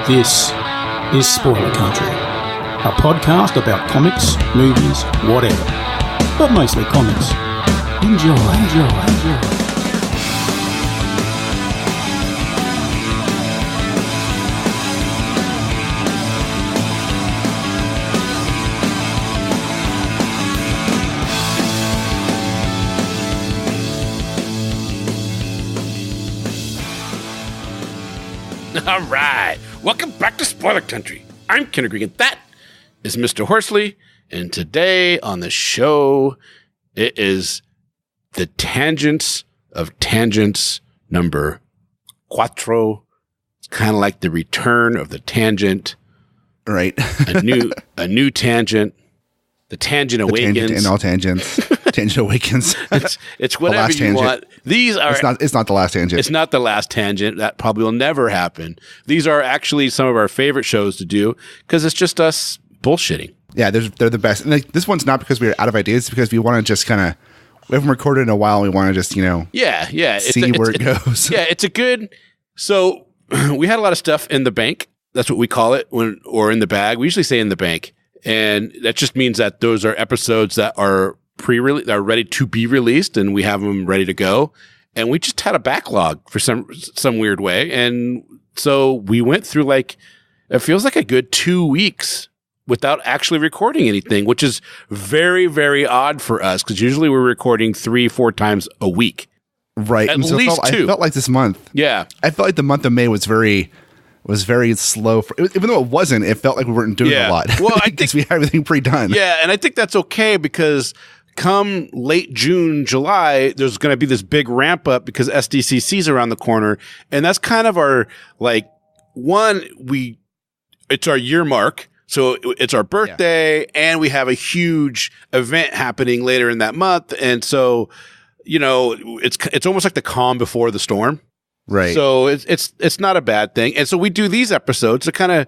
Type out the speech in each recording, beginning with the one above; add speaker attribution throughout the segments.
Speaker 1: This is Spoiler Country, a podcast about comics, movies, whatever, but mostly comics. Enjoy.
Speaker 2: All right. Welcome back to Spoiler Country. I'm Kenner Green, and that is Mr. Horsley. And today on the show, it is the Tangents of Tangents number 4. It's kind of like the return of the tangent.
Speaker 3: Right.
Speaker 2: a new tangent. The tangent awakens.
Speaker 3: Tangent and all tangents. Tangent awakens.
Speaker 2: It's whatever you want. These are.
Speaker 3: It's not the last tangent.
Speaker 2: It's not the last tangent. That probably will never happen. These are actually some of our favorite shows to do because it's just us bullshitting.
Speaker 3: Yeah, they're the best. And this one's not because we're out of ideas. It's because we want to just kind of. We haven't recorded in a while. And we want to just see where it goes.
Speaker 2: Yeah, it's a good. So we had a lot of stuff in the bank. That's what we call it or in the bag. We usually say in the bank. And that just means that those are episodes that are pre-released, that are ready to be released, and we have them ready to go. And we just had a backlog for some weird way. And so we went through it feels like a good 2 weeks without actually recording anything, which is very, very odd for us because usually we're recording 3-4 times a week.
Speaker 3: Right.
Speaker 2: At least 2.
Speaker 3: I felt like this month.
Speaker 2: Yeah.
Speaker 3: I felt like the month of May was very slow. Even though it wasn't, it felt like we weren't doing a lot.
Speaker 2: Well, I
Speaker 3: because
Speaker 2: think
Speaker 3: we had everything pre-done.
Speaker 2: Yeah, and I think that's okay because come late June, July, there's going to be this big ramp up because SDCC's around the corner, and that's kind of our it's our year mark. So it's our birthday, and we have a huge event happening later in that month, and so it's almost like the calm before the storm.
Speaker 3: Right.
Speaker 2: So it's not a bad thing. And so we do these episodes to kind of,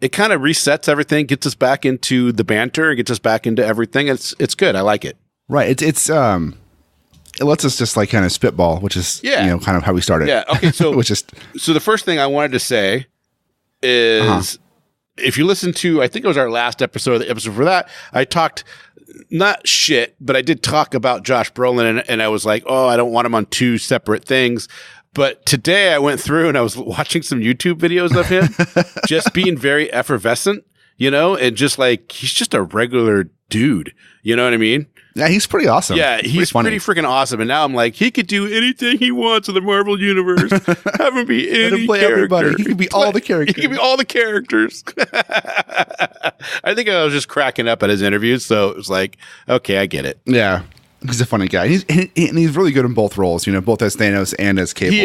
Speaker 2: it kind of resets everything, gets us back into the banter, gets us back into everything. It's good. I like it.
Speaker 3: Right. It lets us just kind of spitball, which is kind of how we started.
Speaker 2: Yeah. Okay. So so the first thing I wanted to say is if you listen to, I think it was our last episode, the episode for that, I talked not shit, but I did talk about Josh Brolin, and I was like, oh, I don't want him on 2 separate things. But today I went through and I was watching some YouTube videos of him just being very effervescent, and just he's just a regular dude. You know what I mean?
Speaker 3: Yeah, he's pretty awesome.
Speaker 2: Yeah, he's pretty freaking awesome. And now I'm like, he could do anything he wants in the Marvel Universe. Have him be any
Speaker 3: him play
Speaker 2: character.
Speaker 3: Everybody. He could be all the characters.
Speaker 2: He could be all the characters. I think I was just cracking up at his interviews, so it was like, okay, I get it.
Speaker 3: Yeah, he's a funny guy. He's really good in both roles, both as Thanos and as Cable.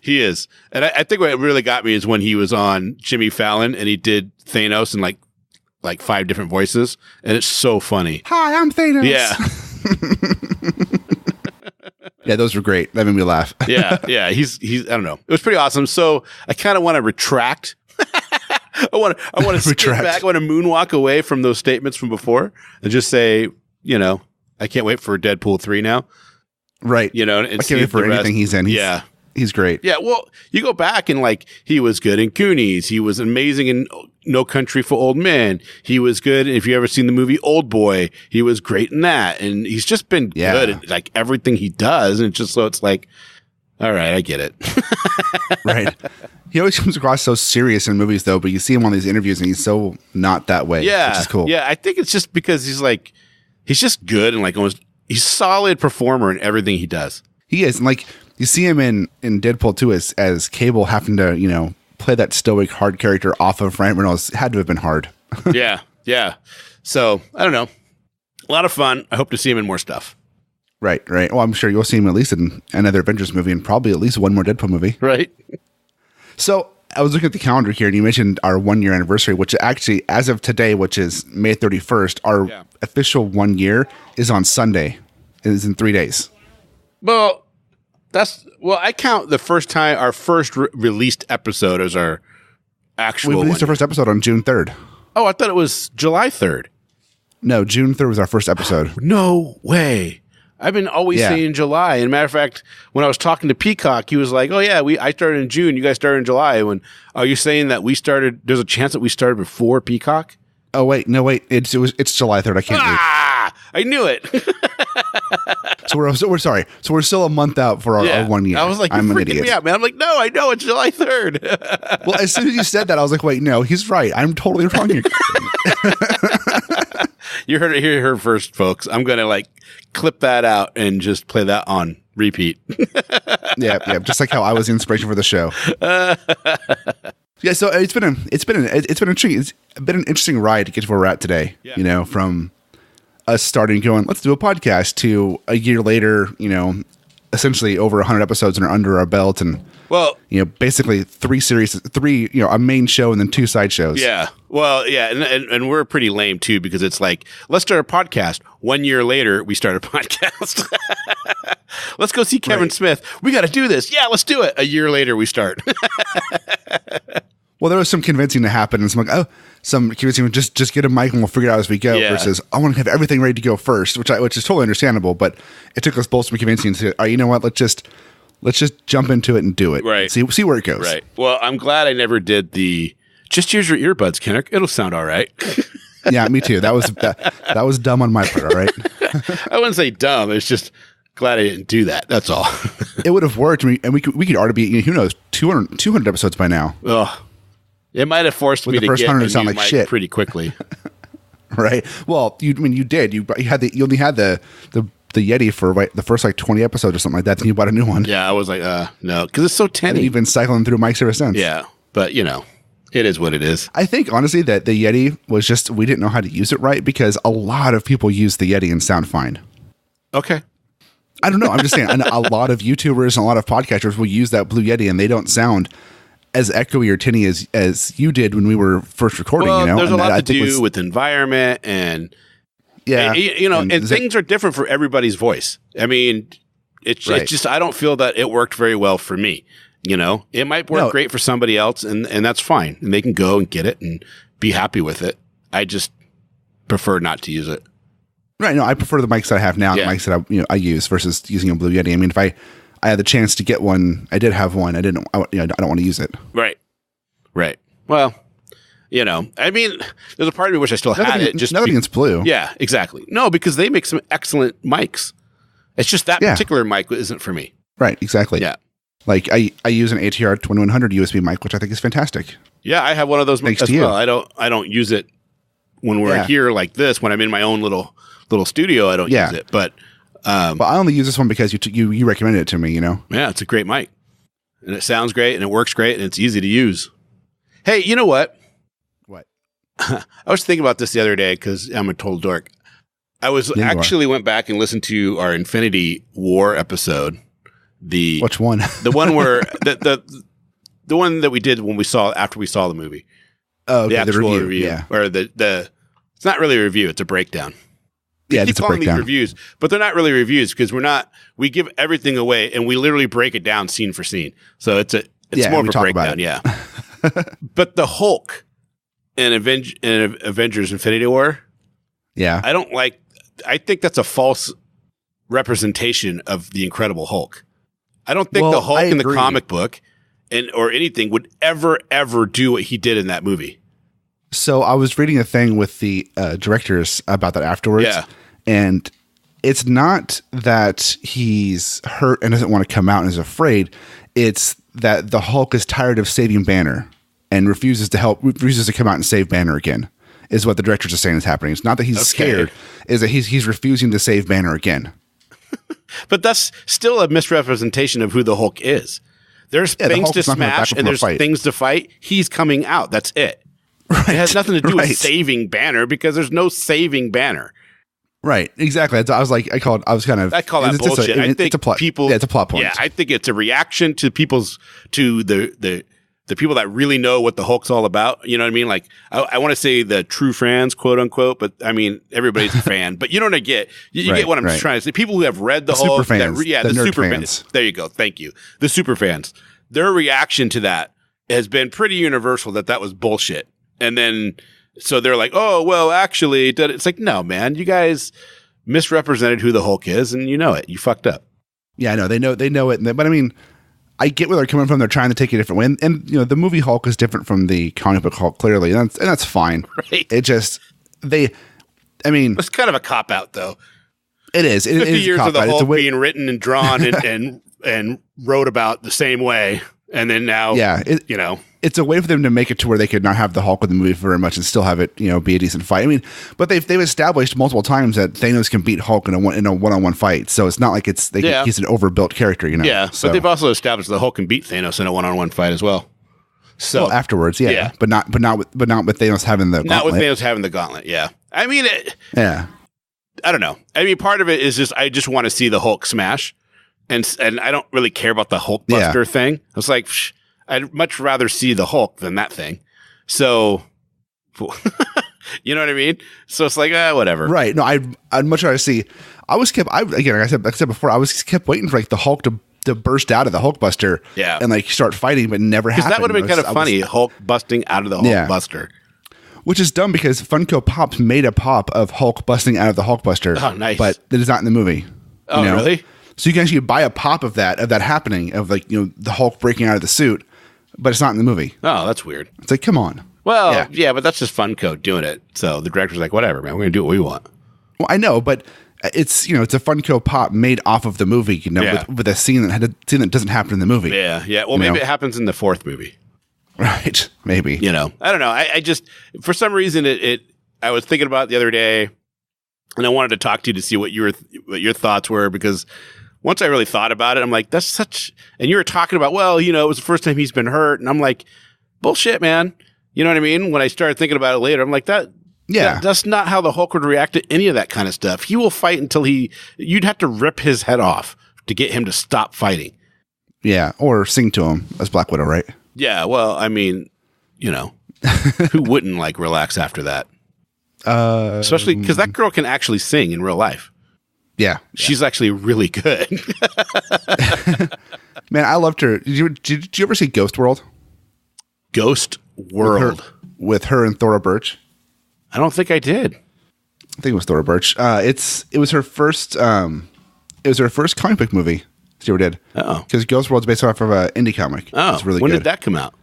Speaker 2: He is. And I think what really got me is when he was on Jimmy Fallon and he did Thanos in like 5 different voices, and it's so funny.
Speaker 3: Hi, I'm Thanos.
Speaker 2: Yeah.
Speaker 3: Yeah, those were great. That made me laugh.
Speaker 2: yeah. He's I don't know. It was pretty awesome. So I kind of want to retract. I want to skip back. I want to moonwalk away from those statements from before and just say, I can't wait for Deadpool 3 now.
Speaker 3: Right.
Speaker 2: And
Speaker 3: I can't wait for anything he's in. He's great.
Speaker 2: Yeah, well, you go back and he was good in Goonies. He was amazing in No Country for Old Men. He was good. If you ever seen the movie Old Boy, he was great in that. And he's just been good at everything he does. And it's like, all right, I get it.
Speaker 3: Right. He always comes across so serious in movies though, but you see him on these interviews and he's so not that way.
Speaker 2: Yeah.
Speaker 3: Which is cool.
Speaker 2: Yeah, I think it's just because he's just good and he's a solid performer in everything he does.
Speaker 3: He is. And you see him in Deadpool 2 as Cable having to, play that stoic, hard character off of Ryan Reynolds. It had to have been hard.
Speaker 2: Yeah. So, I don't know. A lot of fun. I hope to see him in more stuff.
Speaker 3: Right. Well, I'm sure you'll see him at least in another Avengers movie and probably at least one more Deadpool movie.
Speaker 2: Right.
Speaker 3: So, I was looking at the calendar here and you mentioned our 1-year anniversary, which actually, as of today, which is May 31st, our official 1 year is on Sunday. It is in 3 days.
Speaker 2: Well, I count the first time our first released episode as our actual.
Speaker 3: We released our first episode on June 3rd.
Speaker 2: Oh, I thought it was July 3rd.
Speaker 3: No, June 3rd was our first episode.
Speaker 2: No way. I've been always saying July. And matter of fact, when I was talking to Peacock, he was like, "Oh yeah, I started in June. You guys started in July." When are you saying that we started? There's a chance that we started before Peacock.
Speaker 3: Oh wait, no wait. It's July 3rd. I can't read.
Speaker 2: I knew it.
Speaker 3: So we're sorry. So we're still a month out for our 1 year.
Speaker 2: I was like,
Speaker 3: I'm
Speaker 2: you're
Speaker 3: an
Speaker 2: freaking
Speaker 3: idiot.
Speaker 2: me out, man. I'm like, no, I know it's July 3rd.
Speaker 3: Well, as soon as you said that, I was like, wait, no, he's right. I'm totally wrong here.
Speaker 2: You heard it here first, folks. I'm gonna like clip that out and just play that on repeat.
Speaker 3: yeah. Just like how I was the inspiration for the show. Yeah, so it's been an interesting ride to get to where we're at today.
Speaker 2: Yeah.
Speaker 3: You know, from us starting going, let's do a podcast, to a year later, you know, essentially over 100 episodes and under our belt, and basically 3 series, a main show and then 2 side shows.
Speaker 2: Yeah. Well, yeah, and we're pretty lame too, because it's like, let's start a podcast. 1 year later, we start a podcast. Let's go see Kevin Smith. We got to do this. Yeah, let's do it. A year later, we start.
Speaker 3: Well, there was some convincing to happen, and some convincing just get a mic and we'll figure it out as we go. Yeah. Versus I want to have everything ready to go first, which is totally understandable. But it took us both some convincing to say, oh, you know what? Let's just jump into it and do it.
Speaker 2: Right.
Speaker 3: See where it goes.
Speaker 2: Right. Well, I'm glad I never did the just use your earbuds, Kenrick. It'll sound all right.
Speaker 3: Yeah, me too. That was dumb on my part. All right.
Speaker 2: I wouldn't say dumb. It's just glad I didn't do that. That's all.
Speaker 3: It would have worked, and we could already be, who knows, 200 episodes by now.
Speaker 2: Ugh. It might have forced me to get a new mic shit pretty quickly.
Speaker 3: Right. Well, you did. You only had the Yeti for the first like 20 episodes or something like that. Then you bought a new one.
Speaker 2: Yeah, I was like, no, because it's so tinny.
Speaker 3: And you've been cycling through mics ever since.
Speaker 2: Yeah, but it is what it is.
Speaker 3: I think honestly that the Yeti was just, we didn't know how to use it right, because a lot of people use the Yeti and sound fine.
Speaker 2: Okay.
Speaker 3: I don't know. I'm just saying, and a lot of YouTubers and a lot of podcasters will use that Blue Yeti and they don't sound as echoey or tinny as you did when we were first recording.
Speaker 2: Well, there's a lot to do with environment and and things are different for everybody's voice. I mean, it's just, I don't feel that it worked very well for me. It might work great for somebody else, and that's fine, and they can go and get it and be happy with it. I just prefer not to use it.
Speaker 3: Right. No, I prefer the mics that I have now, the mics that I use, versus using a Blue Yeti. I mean, if I had the chance to get one, I did have one. I don't want to use it.
Speaker 2: Right. Well, I mean, there's a part of me wish I still had it. Just
Speaker 3: nothing against Blue.
Speaker 2: Yeah, exactly. No, because they make some excellent mics. It's just that particular mic isn't for me.
Speaker 3: Right. Exactly.
Speaker 2: Yeah.
Speaker 3: Like I use an ATR 2100 USB mic, which I think is fantastic.
Speaker 2: Yeah, I have one of those mics as well. I don't use it when we're here like this. When I'm in my own little studio, I don't use it. But
Speaker 3: I only use this one because you recommended it to me.
Speaker 2: Yeah, it's a great mic, and it sounds great, and it works great, and it's easy to use. Hey, you know what?
Speaker 3: What?
Speaker 2: I was thinking about this the other day because I'm a total dork. I went back and listened to our Infinity War episode.
Speaker 3: Which one?
Speaker 2: The one where the one that we did after we saw the movie.
Speaker 3: Oh, okay,
Speaker 2: the actual review.
Speaker 3: Yeah.
Speaker 2: Or it's not really a review, it's a breakdown.
Speaker 3: Yeah,
Speaker 2: keep calling these reviews, but they're not really reviews because we give everything away and we literally break it down scene for scene. So it's more of a breakdown. Yeah. But the Hulk in Avengers Infinity War.
Speaker 3: Yeah.
Speaker 2: I think that's a false representation of the Incredible Hulk. I don't think the Hulk in the comic book or anything would ever do what he did in that movie.
Speaker 3: So I was reading a thing with the directors about that afterwards.
Speaker 2: Yeah.
Speaker 3: And it's not that he's hurt and doesn't want to come out and is afraid. It's that the Hulk is tired of saving Banner and refuses to come out and save Banner again, is what the directors are saying is happening. It's not that he's scared, is that he's refusing to save Banner again.
Speaker 2: But that's still a misrepresentation of who the Hulk is. There's things to smash and there's things to fight. He's coming out. That's it. Right. It has nothing to do with saving Banner because there's no saving Banner.
Speaker 3: Right. Exactly. I was like, I call that
Speaker 2: bullshit. I think it's a plot.
Speaker 3: It's a plot point.
Speaker 2: Yeah. I think it's a reaction to the people that really know what the Hulk's all about. You know what I mean? Like, I want to say the true fans, quote unquote, but I mean, everybody's a fan. But you know what I get? You get what I'm trying to say. People who have read the Hulk.
Speaker 3: Super fans.
Speaker 2: The super fans. There you go. Thank you. The super fans. Their reaction to that has been pretty universal that was bullshit. And then, so they're like, oh, well, actually, it's like, no, man, you guys misrepresented who the Hulk is, and you know it. You fucked up.
Speaker 3: Yeah, I know. They know it. But I mean, I get where they're coming from. They're trying to take a different way. And you know, the movie Hulk is different from the comic book Hulk, clearly. And that's fine.
Speaker 2: Right.
Speaker 3: It just, I mean.
Speaker 2: It's kind of a cop-out, though.
Speaker 3: It is.
Speaker 2: 50 years of the Hulk being written and drawn and wrote about the same way. And then now, you know.
Speaker 3: It's a way for them to make it to where they could not have the Hulk in the movie very much and still have it, you know, be a decent fight. I mean, but they've established multiple times that Thanos can beat Hulk in a one-on-one fight. So it's not like he's an overbuilt character, you know.
Speaker 2: Yeah,
Speaker 3: so.
Speaker 2: But they've also established the Hulk can beat Thanos in a one-on-one fight as well. So
Speaker 3: afterwards, yeah. But not with Thanos having the gauntlet.
Speaker 2: Not with Thanos having the gauntlet. Yeah. I mean, I don't know. I mean, part of it is I just want to see the Hulk smash, and I don't really care about the Hulkbuster thing. I was like, I'd much rather see the Hulk than that thing. So, you know what I mean? So it's like, whatever.
Speaker 3: Right. No, I'd much rather see. Like I said before, I was kept waiting for like the Hulk to burst out of the Hulkbuster, and like start fighting, but never happened.
Speaker 2: Because that would have been kind of funny, Hulk busting out of the Hulkbuster.
Speaker 3: Which is dumb because Funko Pops made a pop of Hulk busting out of the Hulkbuster.
Speaker 2: Oh, nice.
Speaker 3: But it is not in the movie.
Speaker 2: Oh, you know? Really?
Speaker 3: So you can actually buy a pop of that happening, of like, you know, the Hulk breaking out of the suit, but it's not in the movie.
Speaker 2: Oh, that's weird.
Speaker 3: It's like, come on.
Speaker 2: Well, yeah, but that's just Funko doing it. So the director's like, whatever, man, we're going to do what we want.
Speaker 3: Well, I know, but it's, you know, it's a Funko Pop made off of the movie, you know, with a scene that doesn't happen in the movie.
Speaker 2: Yeah. Well, maybe it happens in the fourth movie.
Speaker 3: Right. Maybe.
Speaker 2: You know, I don't know. I just, for some reason, I was thinking about it the other day, and I wanted to talk to you to see what your thoughts were, because once I really thought about it, I'm like, that's such, and you were talking about, well, you know, it was the first time he's been hurt. And I'm like, bullshit, man. You know what I mean? When I started thinking about it later, I'm like, that's not how the Hulk would react to any of that kind of stuff. He will fight until you'd have to rip his head off to get him to stop fighting.
Speaker 3: Yeah. Or sing to him as Black Widow, right?
Speaker 2: Yeah. Well, I mean, you know, who wouldn't like relax after that? Especially because that girl can actually sing in real life.
Speaker 3: Yeah.
Speaker 2: She's actually really good.
Speaker 3: Man, I loved her. Did you ever see Ghost World?
Speaker 2: Ghost World?
Speaker 3: With her and Thora Birch?
Speaker 2: I don't think I did.
Speaker 3: I think it was Thora Birch. It was her first comic book movie she ever did.
Speaker 2: Oh.
Speaker 3: Because Ghost World is based off of an indie comic.
Speaker 2: Oh.
Speaker 3: It's really
Speaker 2: when
Speaker 3: good.
Speaker 2: did that come out?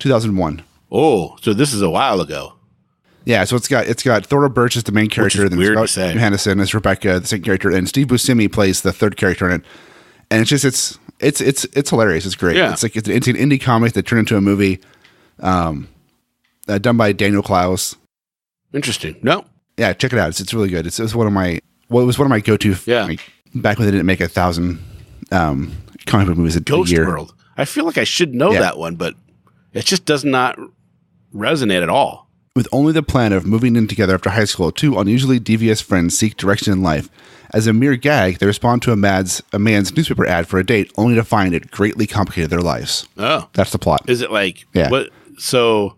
Speaker 3: 2001.
Speaker 2: Oh, so this is a while ago.
Speaker 3: Yeah, so it's got Thora Birch as the main character, then
Speaker 2: weird to
Speaker 3: Scarlett
Speaker 2: say.
Speaker 3: Johansson as Rebecca, the second character, and Steve Buscemi plays the third character in it. And it's just it's hilarious. It's great.
Speaker 2: Yeah.
Speaker 3: It's an indie comic that turned into a movie, done by Daniel Klaus.
Speaker 2: Interesting. No.
Speaker 3: Yeah, check it out. It's really good. It was one of my go-to. Back when they didn't make 1,000 comic book movies a
Speaker 2: Ghost
Speaker 3: year.
Speaker 2: World. I feel like I should know that one, but it just does not resonate at all.
Speaker 3: With only the plan of moving in together after high school, two unusually devious friends seek direction in life. As a mere gag, they respond to a man's newspaper ad for a date, only to find it greatly complicated their lives.
Speaker 2: Oh.
Speaker 3: That's the plot.
Speaker 2: Is it like, so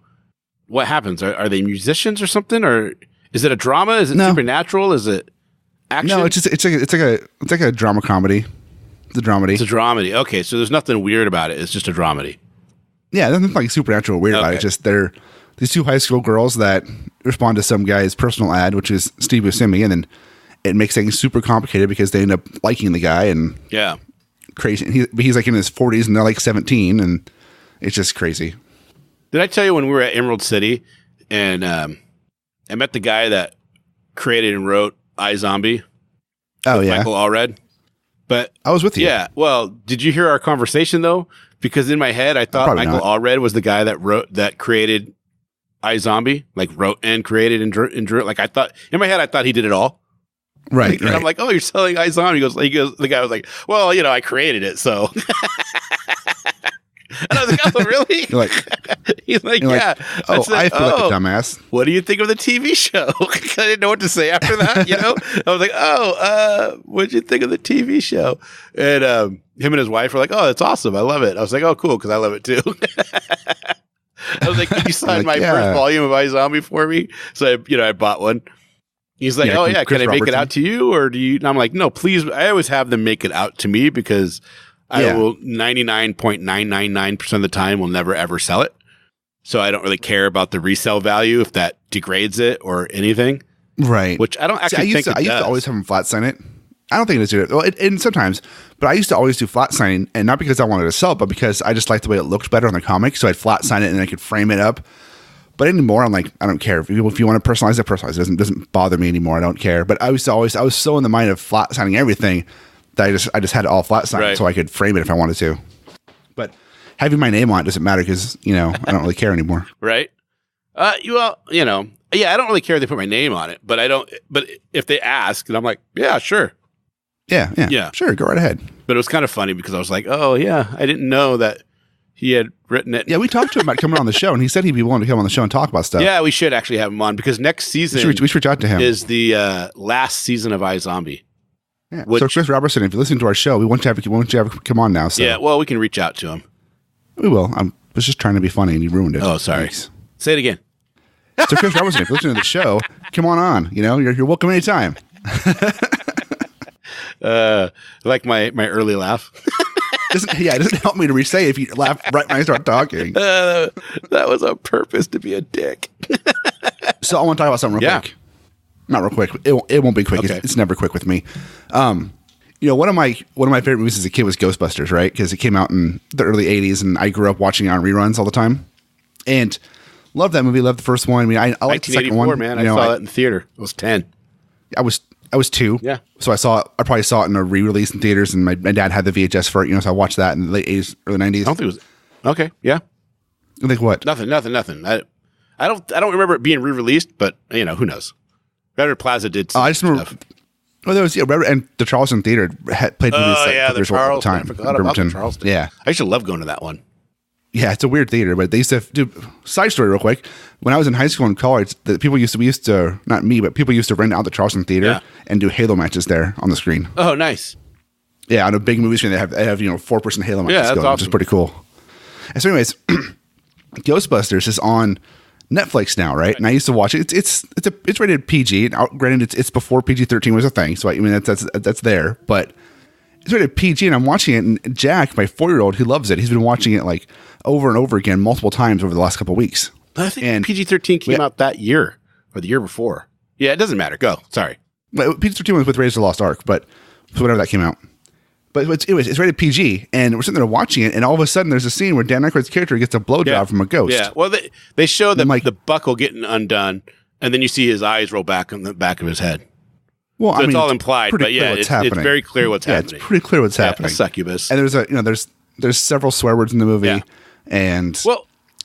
Speaker 2: what happens? Are they musicians or something? Or is it a drama? Is it supernatural? Is it action?
Speaker 3: No, it's like a drama comedy. It's a dramedy.
Speaker 2: It's a dramedy. Okay, so there's nothing weird about it. It's just a dramedy.
Speaker 3: Yeah, there's nothing like supernatural weird about it. It's just they're these two high school girls that respond to some guy's personal ad, which is Steve Buscemi, and then it makes things super complicated because they end up liking the guy and crazy. He's like in his 40s and they're like 17, and it's just crazy.
Speaker 2: Did I tell you when we were at Emerald City and I met the guy that created and wrote iZombie?
Speaker 3: Oh yeah,
Speaker 2: Michael Allred. But
Speaker 3: I was with you.
Speaker 2: Yeah. Well, did you hear our conversation though? Because in my head, I thought Michael Allred was the guy that created iZombie, like wrote and created and drew it. Like I thought in my head, I thought he did it all.
Speaker 3: Right.
Speaker 2: And I'm like, oh, you're selling iZombie. He goes. The guy was like, well, you know, I created it, so. And I was like, oh, really? He's like, yeah.
Speaker 3: I feel like a dumbass.
Speaker 2: What do you think of the TV show? I didn't know what to say after that, you know? I was like, what'd you think of the TV show? And him and his wife were like, oh, that's awesome. I love it. I was like, oh, cool, because I love it too. I was like, can you sign my first volume of iZombie for me? So, I bought one. He's like, can I make it out to you? Or do you? And I'm like, no, please. I always have them make it out to me because I will 99.999% of the time will never ever sell it. So I don't really care about the resale value if that degrades it or anything.
Speaker 3: Right.
Speaker 2: Which I don't actually think
Speaker 3: I used to always have them flat sign it. I don't think it is good. Well, and sometimes, but I used to always do flat signing, and not because I wanted to sell it, but because I just liked the way it looked better on the comic. So I'd flat sign it and I could frame it up. But anymore, I'm like, I don't care. If you want to personalize it, personalize it. It doesn't bother me anymore. I don't care. But I was so in the mind of flat signing everything that I just had it all flat signed so I could frame it if I wanted to. But having my name on it doesn't matter because, I don't really care anymore.
Speaker 2: Right. I don't really care if they put my name on it, but I don't. But if they ask, and I'm like, yeah, sure.
Speaker 3: Yeah. Sure, go right ahead.
Speaker 2: But it was kind of funny because I was like, oh, yeah, I didn't know that he had written it.
Speaker 3: Yeah, we talked to him about coming on the show, and he said he'd be willing to come on the show and talk about stuff.
Speaker 2: Yeah, we should actually have him on because next season
Speaker 3: we should reach out to him.
Speaker 2: Is the last season of iZombie.
Speaker 3: Yeah. So Chris Robertson, if you listen to our show, we want you to have come on now. So.
Speaker 2: Yeah, well, we can reach out to him.
Speaker 3: We will. I was just trying to be funny, and you ruined it.
Speaker 2: Oh, sorry.
Speaker 3: Thanks.
Speaker 2: Say it again.
Speaker 3: So Chris Robertson, if you listen to the show, come on. You're welcome anytime.
Speaker 2: Like my early laugh.
Speaker 3: It doesn't help me to re-say if you laugh right when I start talking.
Speaker 2: That was on purpose to be a dick.
Speaker 3: So I want to talk about something real quick. Not real quick. It won't be quick.
Speaker 2: Okay.
Speaker 3: It's never quick with me. One of my favorite movies as a kid was Ghostbusters, right? Because it came out in the early '80s, and I grew up watching it on reruns all the time, and loved that movie. Loved the first one. I mean, I liked the second one.
Speaker 2: Man, I saw that in theater. I was 10.
Speaker 3: I was 2.
Speaker 2: Yeah.
Speaker 3: So I probably saw it in a re-release in theaters, and my dad had the VHS for it. So I watched that in the late '80s, early '90s.
Speaker 2: I don't think it was okay. Yeah.
Speaker 3: You think what?
Speaker 2: Nothing. I don't remember it being re-released, but who knows? Redwood Plaza did.
Speaker 3: I just remember.
Speaker 2: Stuff.
Speaker 3: Well, there was and the Charleston Theater played movies.
Speaker 2: The Charleston. I forgot about the Charleston.
Speaker 3: Yeah,
Speaker 2: I used to love going to that one.
Speaker 3: Yeah, it's a weird theater, but they used to do. Side story, real quick. When I was in high school and college, people used to not me, but people used to rent out the Charleston Theater and do Halo matches there on the screen.
Speaker 2: Oh, nice.
Speaker 3: Yeah, on a big movie screen, they have 4-person Halo matches
Speaker 2: that's
Speaker 3: going,
Speaker 2: awesome.
Speaker 3: which is pretty cool. And so, anyways, Ghostbusters is on Netflix now, right? And I used to watch it. It's rated PG. Now, granted, it's before PG-13 was a thing, so I mean that's there, but it's rated PG. And I'm watching it, and Jack, my 4-year-old, he loves it. He's been watching it like over and over again, multiple times over the last couple of weeks.
Speaker 2: I think PG-13 came out that year or the year before. Yeah, it doesn't matter. Go. Sorry.
Speaker 3: PG-13 was with Raiders of the Lost Ark, but whenever that came out. But it's rated PG, and we're sitting there watching it, and all of a sudden there's a scene where Dan Aykroyd's character gets a blowjob from a ghost.
Speaker 2: Yeah, well, they show the buckle getting undone, and then you see his eyes roll back on the back of his head.
Speaker 3: Well,
Speaker 2: so it's all implied, but it's very clear what's happening.
Speaker 3: It's pretty clear what's happening.
Speaker 2: A succubus.
Speaker 3: And there's several swear words in the movie, and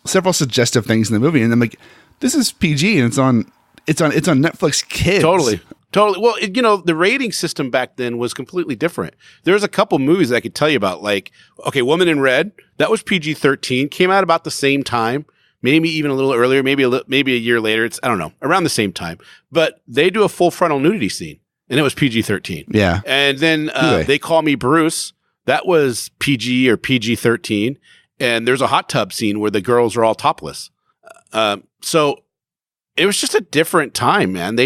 Speaker 3: several suggestive things in the movie, and I'm like, this is PG, and it's on Netflix Kids.
Speaker 2: Totally. Well, the rating system back then was completely different. There's a couple movies that I could tell you about, like, Woman in Red. That was PG-13. Came out about the same time, maybe even a little earlier, maybe a year later. I don't know, around the same time. But they do a full frontal nudity scene, and it was PG-13.
Speaker 3: Yeah.
Speaker 2: And then They Call Me Bruce. That was PG or PG-13. And there's a hot tub scene where the girls are all topless. So it was just a different time, man.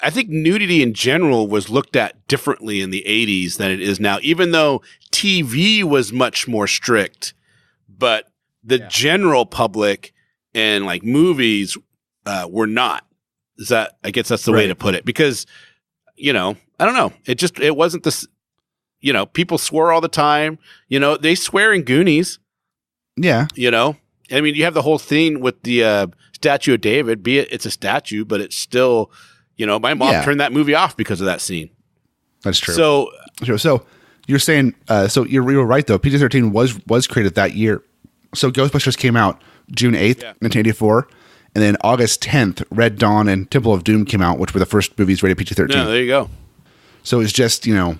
Speaker 2: I think nudity in general was looked at differently in the 80s than it is now, even though TV was much more strict, but the general public and like movies were not. I guess that's the way to put it, because, I don't know. It wasn't this, people swore all the time, they swear in Goonies.
Speaker 3: Yeah.
Speaker 2: I mean, you have the whole thing with the statue of David, be it it's a statue, but it's still, my mom turned that movie off because of that scene.
Speaker 3: That's true.
Speaker 2: So
Speaker 3: you're saying, so you're right though. PG-13 was created that year. So Ghostbusters came out June 8th, 1984, and then August 10th, Red Dawn and Temple of Doom came out, which were the first movies rated PG-13.
Speaker 2: Yeah, there you go.
Speaker 3: So it's just 2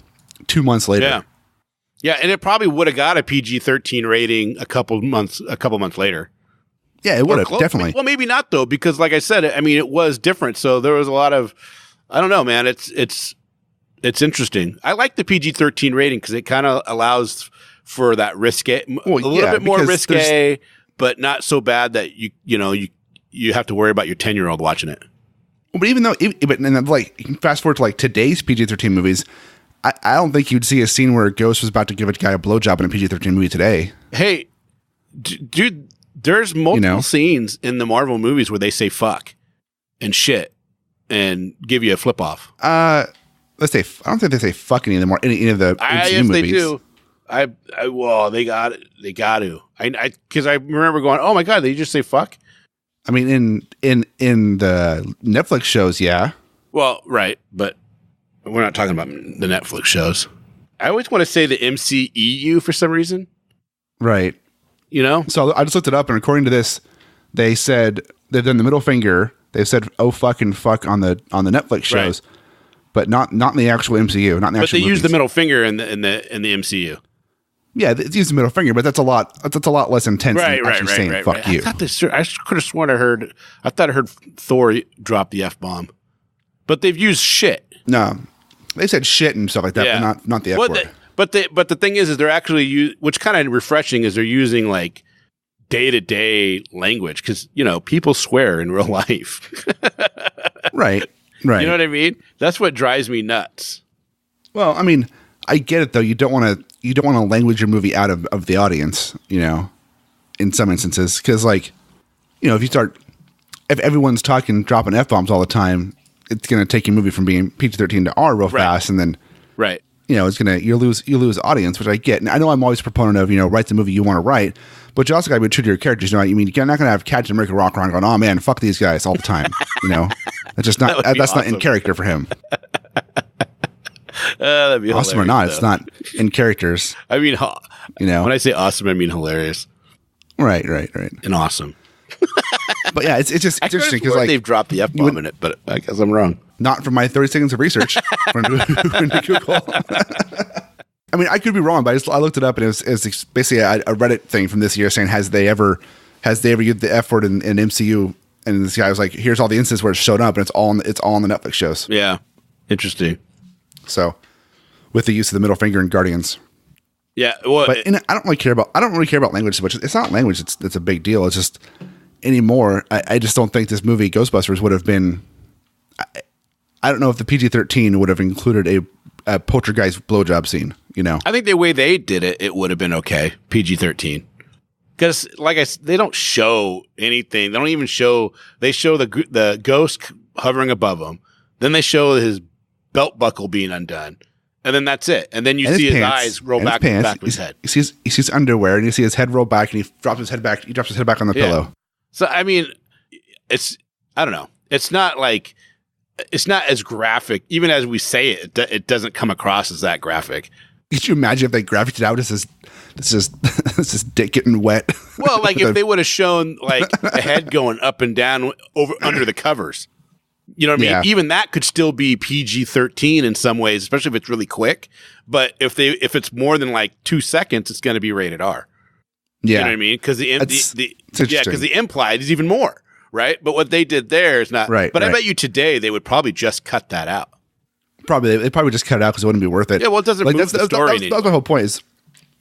Speaker 3: months later.
Speaker 2: Yeah, and it probably would have got a PG-13 rating a couple months later.
Speaker 3: Yeah, it would have, definitely.
Speaker 2: Well, maybe not, though, because like I said, I mean, it was different. So there was a lot of, I don't know, man. It's interesting. I like the PG-13 rating because it kind of allows for that risque, a little bit more risque, but not so bad that you have to worry about your 10-year-old watching it.
Speaker 3: But even though, you can fast forward to like today's PG-13 movies, I don't think you'd see a scene where a ghost was about to give a guy a blowjob in a PG-13 movie today.
Speaker 2: Hey, dude. There's multiple scenes in the Marvel movies where they say fuck and shit and give you a flip off.
Speaker 3: Let's say I don't think they say fuck anymore. Any of the MCU
Speaker 2: yes,
Speaker 3: movies.
Speaker 2: they do. Well, they got it. They got to. Because I remember going, oh my god, they just say fuck.
Speaker 3: I mean, in the Netflix shows, yeah.
Speaker 2: Well, right, but we're not talking about the Netflix shows. I always want to say the MCEU for some reason.
Speaker 3: Right.
Speaker 2: You know?
Speaker 3: So I just looked it up, and according to this, they said they've done the middle finger. They've said "oh fuck" and "fuck" on the Netflix shows,
Speaker 2: right.
Speaker 3: but not in the actual MCU. Not in the
Speaker 2: but they
Speaker 3: movies.
Speaker 2: use the middle finger in the MCU.
Speaker 3: Yeah, they use the middle finger, but that's a lot less intense than actually saying "fuck you."
Speaker 2: I could have sworn I thought I heard Thor drop the F-bomb, but they've used shit.
Speaker 3: No, they said shit and stuff like that, but not the F word.
Speaker 2: But the thing is they're actually which kind of refreshing is they're using like day-to-day language because people swear in real life.
Speaker 3: Right.
Speaker 2: You know what I mean? That's what drives me nuts.
Speaker 3: Well, I mean, I get it though. You don't want to language your movie out of the audience, in some instances, because if everyone's dropping F-bombs all the time, it's going to take your movie from being PG-13 to R real fast, and then
Speaker 2: right.
Speaker 3: It's gonna you lose audience, which I get. And I know I'm always a proponent of write the movie you want to write, but you also got to be true to your characters. You're not going to have Captain America walk around going, "Oh man, fuck these guys" all the time. That's just not that's awesome. Not in character for him.
Speaker 2: That'd be
Speaker 3: awesome or not, though. It's not in characters.
Speaker 2: I mean, when I say awesome, I mean hilarious.
Speaker 3: Right,
Speaker 2: and awesome.
Speaker 3: But yeah, it's interesting because
Speaker 2: they've dropped the F-bomb in it, but I guess I'm wrong.
Speaker 3: Not from my 30 seconds of research. Google. I mean, I could be wrong, but I looked it up, and it was basically a Reddit thing from this year saying, has they ever used the F word in MCU? And this guy was like, here's all the instances where it's shown up, and it's all on the Netflix shows.
Speaker 2: Yeah, interesting.
Speaker 3: So, with the use of the middle finger in Guardians.
Speaker 2: Yeah, well,
Speaker 3: but I don't really care about language so much. It's not language; it's a big deal. It's just anymore. I just don't think this movie Ghostbusters would have been. I don't know if the PG-13 would have included a poltergeist blowjob scene.
Speaker 2: I think the way they did it, it would have been okay. PG-13, because they don't show anything. They don't even show. They show the ghost hovering above him. Then they show his belt buckle being undone. And then that's it. And then you see his eyes roll back of his head.
Speaker 3: He sees underwear, and you see his head roll back, and he drops his head back on the pillow.
Speaker 2: So I mean, I don't know. It's not as graphic. Even as we say it, it doesn't come across as that graphic.
Speaker 3: Could you imagine if they graphed it out? This is dick getting wet.
Speaker 2: Well, if they would have shown a head going up and down under the covers. You know what I mean?
Speaker 3: Yeah.
Speaker 2: Even that could still be PG-13 in some ways, especially if it's really quick. But if it's more than 2 seconds, it's going to be rated R.
Speaker 3: Yeah.
Speaker 2: You know what I mean? Because the implied is even more, right? But what they did there is not right. But I bet you today they would probably just cut that out.
Speaker 3: They probably just cut it out because it wouldn't be worth it.
Speaker 2: Yeah, well, it doesn't move the story.
Speaker 3: That was my whole point.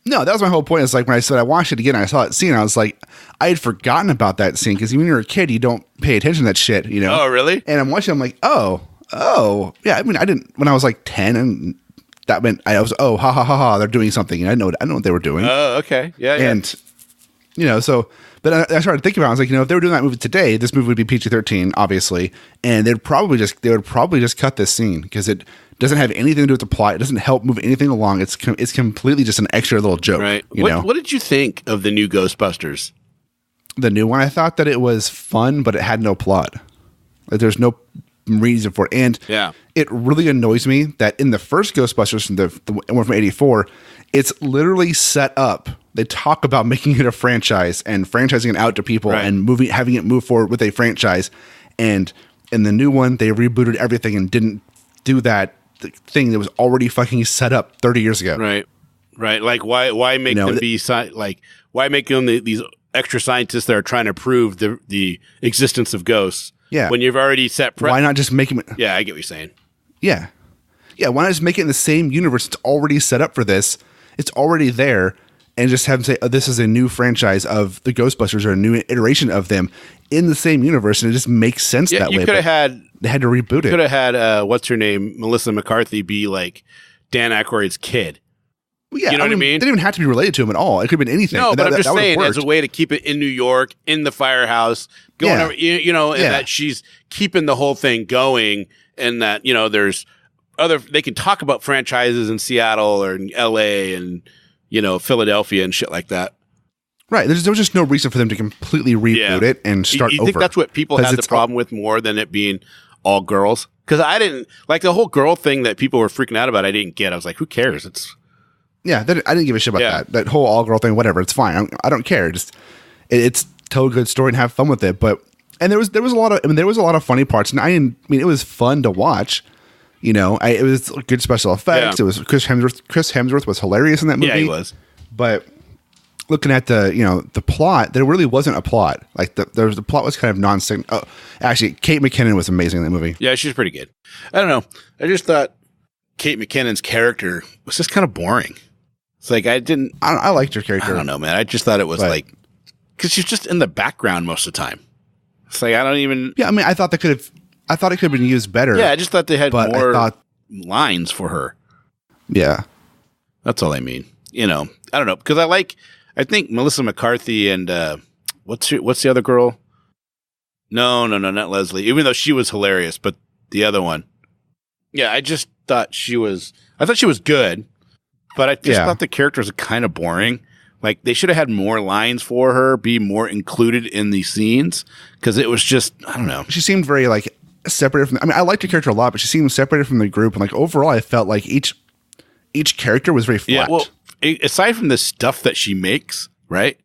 Speaker 3: That was my whole point. Is when I watched it again, I saw that scene. I was like, I had forgotten about that scene because when you're a kid, you don't pay attention to that shit.
Speaker 2: Oh, really?
Speaker 3: And I'm watching. I'm like, oh, yeah. I mean, I didn't when I was 10, and that meant I was ha ha ha ha. They're doing something, and I know what they were doing.
Speaker 2: Oh, okay, yeah.
Speaker 3: And so. But I started thinking about it. I was like, if they were doing that movie today, this movie would be PG-13, obviously, and they would probably just cut this scene because it doesn't have anything to do with the plot. It doesn't help move anything along. It's completely just an extra little joke.
Speaker 2: Right. What did you think of the new Ghostbusters?
Speaker 3: The new one, I thought that it was fun, but it had no plot. There's no reason for it. And it really annoys me that in the first Ghostbusters, from the one from '84, it's literally set up. They talk about making it a franchise and franchising it out to people and having it move forward with a franchise. And in the new one, they rebooted everything and didn't do that thing that was already fucking set up 30 years ago.
Speaker 2: Right. Why make them be why make them these extra scientists that are trying to prove the existence of ghosts?
Speaker 3: Yeah.
Speaker 2: When you've already set.
Speaker 3: Why not just make them?
Speaker 2: Yeah, I get what you're saying.
Speaker 3: Yeah. Why not just make it in the same universe? It's already set up for this. It's already there. And just have them say, this is a new franchise of the Ghostbusters or a new iteration of them in the same universe. And it just makes sense that way.
Speaker 2: You could have had...
Speaker 3: They had to reboot it.
Speaker 2: Could have had, what's her name, Melissa McCarthy be Dan Aykroyd's kid.
Speaker 3: Yeah,
Speaker 2: you know what I mean?
Speaker 3: They didn't even have to be related to him at all. It could have been anything.
Speaker 2: No, but I'm just
Speaker 3: that
Speaker 2: saying, as a way to keep it in New York, in the firehouse, going over, and that she's keeping the whole thing going, and that, there's they can talk about franchises in Seattle or in LA and, Philadelphia and shit like that.
Speaker 3: Right. There was just no reason for them to completely reboot it and start
Speaker 2: You
Speaker 3: over.
Speaker 2: think that's what people had the problem with more than it being all girls? Because I didn't, like the whole girl thing that people were freaking out about, I didn't get. I was like, who cares?
Speaker 3: I didn't give a shit about that. That whole all girl thing, whatever. It's fine. I don't care. Just it's tell a good story and have fun with it. And there was a lot of funny parts. And it was fun to watch. It was good special effects.
Speaker 2: Yeah.
Speaker 3: It was Chris Hemsworth was hilarious in that movie.
Speaker 2: Yeah, he was.
Speaker 3: But looking at the plot, there really wasn't a plot. Like the plot was kind of non-significant. Oh, actually, Kate McKinnon was amazing in that movie.
Speaker 2: Yeah, she's pretty good. I don't know. I just thought Kate McKinnon's character was just kind of boring. It's like
Speaker 3: I liked her character.
Speaker 2: I don't know, man. I just thought it was because she's just in the background most of the time. It's like I don't even.
Speaker 3: Yeah, I thought it could have been used better.
Speaker 2: Yeah, I just thought they had more lines for her.
Speaker 3: Yeah,
Speaker 2: that's all I mean. I don't know, because I think Melissa McCarthy and what's the other girl? No, not Leslie. Even though she was hilarious, but the other one. Yeah, I just thought she was good, but I just thought the character was kind of boring. Like they should have had more lines for her, be more included in the scenes, because it was just, I don't know.
Speaker 3: She seemed very separated from. I liked her character a lot, but she seemed separated from the group, and overall, I felt like each character was very flat.
Speaker 2: Yeah, well, aside from the stuff that she makes, right?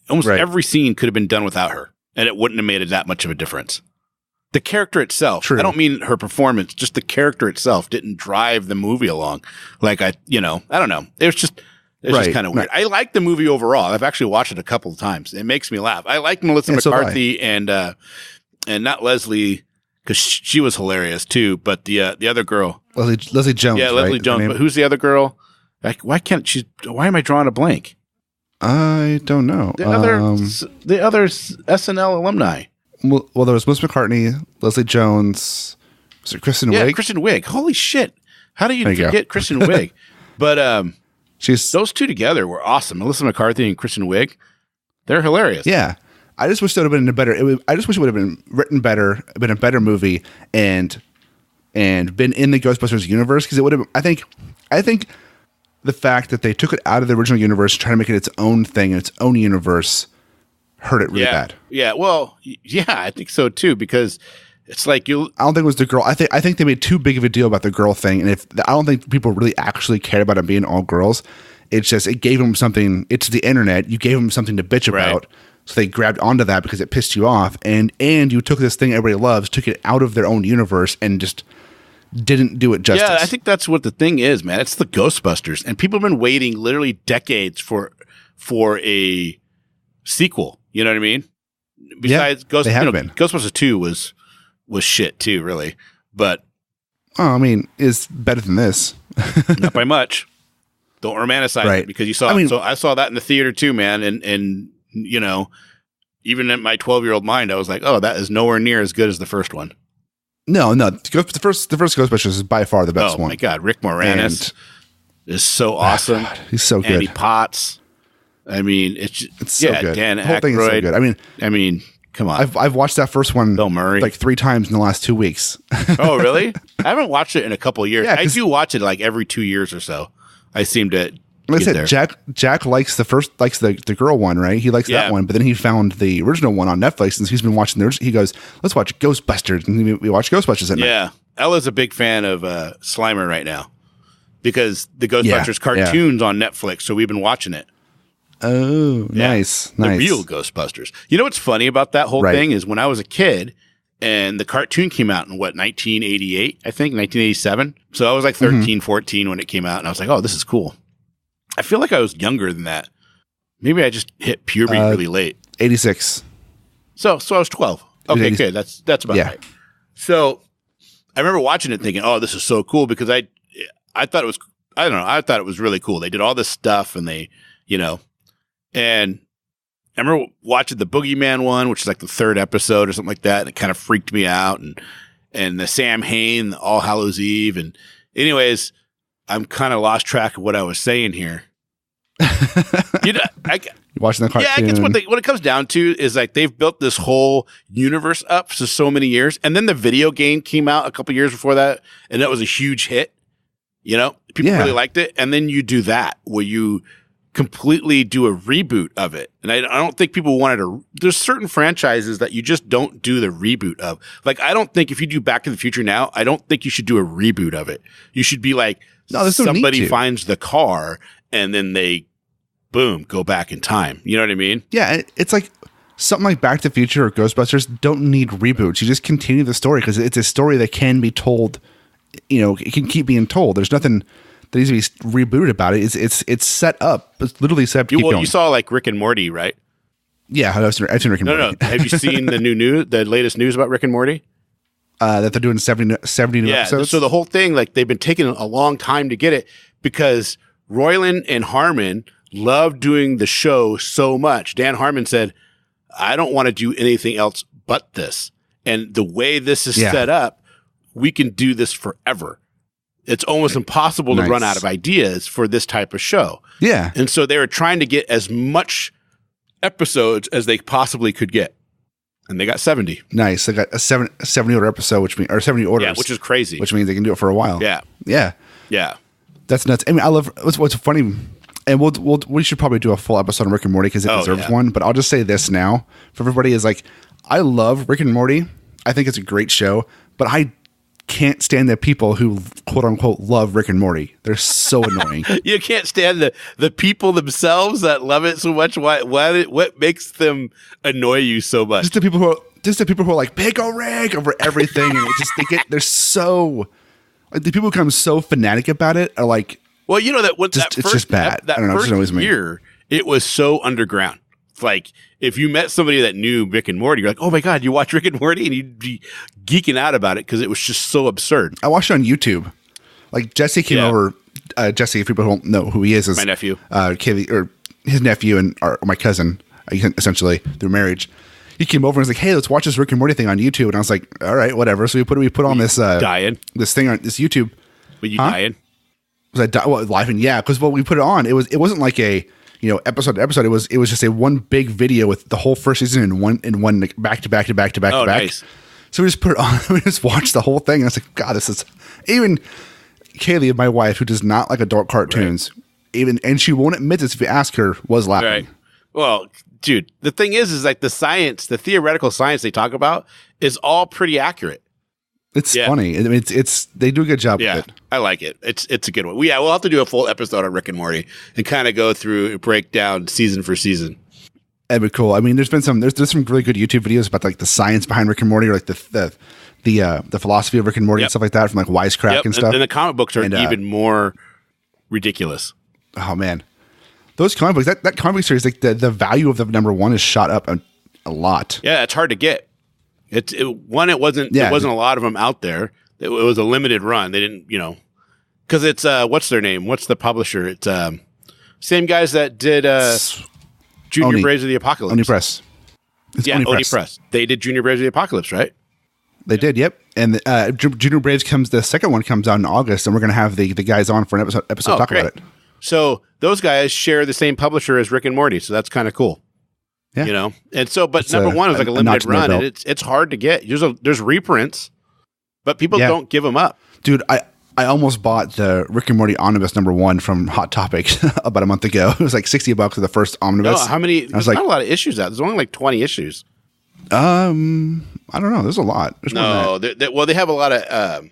Speaker 2: Almost every scene could have been done without her, and it wouldn't have made it that much of a difference. The character itself, True. I don't mean her performance, just the character itself didn't drive the movie along. I don't know. It was just kind of weird. I like the movie overall. I've actually watched it a couple of times. It makes me laugh. I like Melissa McCarthy and not Leslie, because she was hilarious too. But the other girl,
Speaker 3: Leslie Jones.
Speaker 2: Yeah, Leslie Jones. But who's the other girl? Why am I drawing a blank?
Speaker 3: I don't know.
Speaker 2: The other SNL alumni.
Speaker 3: Well, there was Melissa McCartney, Leslie Jones. Was it Kristen Wiig?
Speaker 2: Yeah, Kristen Wiig. Holy shit! How do you forget Kristen Wiig? But those two together were awesome. Melissa McCarthy and Kristen Wiig. They're hilarious.
Speaker 3: Yeah, I just wish it would have been I just wish it would have been written better, been a better movie, and been in the Ghostbusters universe, because it would have. I think the fact that they took it out of the original universe, trying to make it its own thing in its own universe, hurt it really bad.
Speaker 2: Yeah, well, yeah, I think so too, because it's like I
Speaker 3: don't think it was the girl. I think they made too big of a deal about the girl thing, and I don't think people really actually cared about it being all girls. It's just it gave them something. It's the internet. You gave them something to bitch about, so they grabbed onto that because it pissed you off, and you took this thing everybody loves, took it out of their own universe, and just didn't do it justice.
Speaker 2: Yeah, I think that's what the thing is, man. It's the Ghostbusters, and people have been waiting literally decades for a sequel. You know what I mean? Besides Ghostbusters 2 was shit too, really. But
Speaker 3: is better than this.
Speaker 2: Not by much. Don't romanticize it, because you saw. So I saw that in the theater too, man. And even in my 12-year-old mind, I was like, oh, that is nowhere near as good as the first one.
Speaker 3: No. The first Ghostbusters is by far the best one.
Speaker 2: Oh my god, Rick Moranis is so awesome.
Speaker 3: God, he's so good.
Speaker 2: Andy Potts. I mean, it's so good. Dan Aykroyd. The whole thing is so good. I mean, come on.
Speaker 3: I've watched that first one,
Speaker 2: Bill Murray,
Speaker 3: like 3 times in the last 2 weeks.
Speaker 2: Oh, really? I haven't watched it in a couple of years. I do watch it like every 2 years or so. I seem to.
Speaker 3: Like I said, Jack likes the girl one, right? He likes that one, but then he found the original one on Netflix, and he's been watching he goes, let's watch Ghostbusters, and we watch Ghostbusters at night.
Speaker 2: Yeah, Ella's a big fan of Slimer right now, because the Ghostbusters cartoon's on Netflix, so we've been watching it.
Speaker 3: Oh, nice.
Speaker 2: The real Ghostbusters. You know what's funny about that whole thing is when I was a kid and the cartoon came out in 1988, I think, 1987. So I was like 13, 14 when it came out, and I was like, oh, this is cool. I feel like I was younger than that. Maybe I just hit puberty really late.
Speaker 3: 86.
Speaker 2: So I was 12. Okay, good. That's about right. So I remember watching it thinking, oh, this is so cool, because I thought it was, I don't know, I thought it was really cool. They did all this stuff, and they, and I remember watching the Boogeyman one, which is like the 3rd episode or something like that. And it kind of freaked me out. And the Sam Hain, All Hallows Eve. And anyways, I'm kind of lost track of what I was saying here. You know,
Speaker 3: You're watching the cartoon.
Speaker 2: yeah, I guess what it comes down to is like they've built this whole universe up for so many years, and then the video game came out a couple years before that, and that was a huge hit. You know, people really liked it, and then you do that where you completely do a reboot of it, and I don't think people wanted to. There's certain franchises that you just don't do the reboot of. Like, I don't think if you do Back to the Future now, I don't think you should do a reboot of it. You should be like, no, somebody finds the car, and then they, boom, go back in time. You know what I mean?
Speaker 3: Yeah, it's like something like Back to the Future or Ghostbusters don't need reboots. You just continue the story because it's a story that can be told. You know, it can keep being told. There's nothing that needs to be rebooted about it. It's set up. It's literally set up to keep going.
Speaker 2: You saw like Rick and Morty, right?
Speaker 3: Yeah, I've seen Rick and Morty.
Speaker 2: No. Have you seen the latest news about Rick and Morty?
Speaker 3: That they're doing 70 new episodes?
Speaker 2: So the whole thing, like, they've been taking a long time to get it because Roiland and Harmon love doing the show so much. Dan Harmon said, I don't want to do anything else but this. And the way this is set up, we can do this forever. It's almost impossible to run out of ideas for this type of show. Yeah. And so they were trying to get as much episodes as they possibly could get. And they got 70.
Speaker 3: Nice. They got a 70 order episode, or 70 orders.
Speaker 2: Yeah, which is crazy.
Speaker 3: Which means they can do it for a while.
Speaker 2: Yeah.
Speaker 3: Yeah.
Speaker 2: Yeah.
Speaker 3: That's nuts. I mean, I love what's funny, and we should probably do a full episode on Rick and Morty because it deserves one. But I'll just say this now for everybody is like, I love Rick and Morty. I think it's a great show, but I can't stand the people who quote unquote love Rick and Morty. They're so annoying.
Speaker 2: You can't stand the people themselves that love it so much. What makes them annoy you so much?
Speaker 3: Just the people who are like Pickle Rick over everything, and they're so like the people who become so fanatic about it are like.
Speaker 2: Well, you know that
Speaker 3: it's just bad.
Speaker 2: That
Speaker 3: I don't know,
Speaker 2: first year, it was so underground. It's like if you met somebody that knew Rick and Morty, you're like, oh my God, you watch Rick and Morty? And you'd be geeking out about it because it was just so absurd.
Speaker 3: I watched it on YouTube. Like Jesse came over. Jesse, if people don't know who he is
Speaker 2: my nephew.
Speaker 3: Kaylee, or his nephew and my cousin, essentially through marriage. He came over and was like, hey, let's watch this Rick and Morty thing on YouTube. And I was like, all right, whatever. So we put on this this thing on this YouTube.
Speaker 2: Were you dying?
Speaker 3: Was I laughing? Yeah, because we put it on. It wasn't like a episode to episode. It was just a one big video with the whole first season in one back to back.
Speaker 2: Nice.
Speaker 3: So we just put it on. We just watched the whole thing. And I was like, God, this is even Kaylee, my wife, who does not like adult cartoons, and she won't admit this if you ask her, was laughing.
Speaker 2: Right. Well, dude, the thing is like the theoretical science they talk about is all pretty accurate.
Speaker 3: It's funny. I mean, it's they do a good job with it.
Speaker 2: I like it. It's a good one. We'll have to do a full episode on Rick and Morty and kind of go through and break down season for season.
Speaker 3: That'd be cool. I mean, there's some really good YouTube videos about like the science behind Rick and Morty, or like the philosophy of Rick and Morty and stuff like that from like Wisecrack and stuff.
Speaker 2: And the comic books are even more ridiculous.
Speaker 3: Oh man, those comic books, that comic book series, like the value of the number one is shot up a lot.
Speaker 2: Yeah, it's hard to get. It wasn't there wasn't a lot of them out there. It was a limited run. They didn't, because it's what's their name? What's the publisher? It's same guys that did Junior Braves of the Apocalypse.
Speaker 3: Oni Press.
Speaker 2: Oni Press. They did Junior Braves of the Apocalypse, right?
Speaker 3: They did, yep. And Junior Braves the second one comes out in August, and we're going to have the guys on for an episode to talk about it.
Speaker 2: So those guys share the same publisher as Rick and Morty, so that's kind of cool. Yeah. And so, but number one was like a limited run, and it's hard to get. There's reprints, but people don't give them up.
Speaker 3: Dude, I almost bought the Rick and Morty omnibus number one from Hot Topic about a month ago. It was like $60 for the first omnibus.
Speaker 2: No, how many? There's not a lot of issues out. There's only like 20 issues.
Speaker 3: I don't know. There's a lot.
Speaker 2: They have a lot of.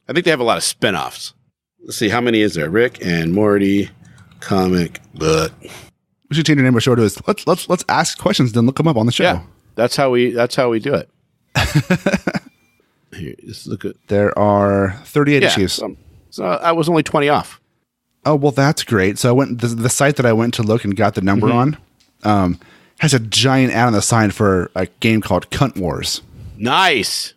Speaker 2: I think they have a lot of spinoffs. Let's see, how many is there? Rick and Morty comic book.
Speaker 3: We should change the name of the show to let's ask questions, then look them up on the show.
Speaker 2: Yeah, that's how we do it. Here, just look at.
Speaker 3: There are 38 issues.
Speaker 2: So I was only 20 off.
Speaker 3: Oh well, that's great. So I went the site that I went to look and got the number on has a giant ad on the side for a game called Cunt Wars.
Speaker 2: Nice.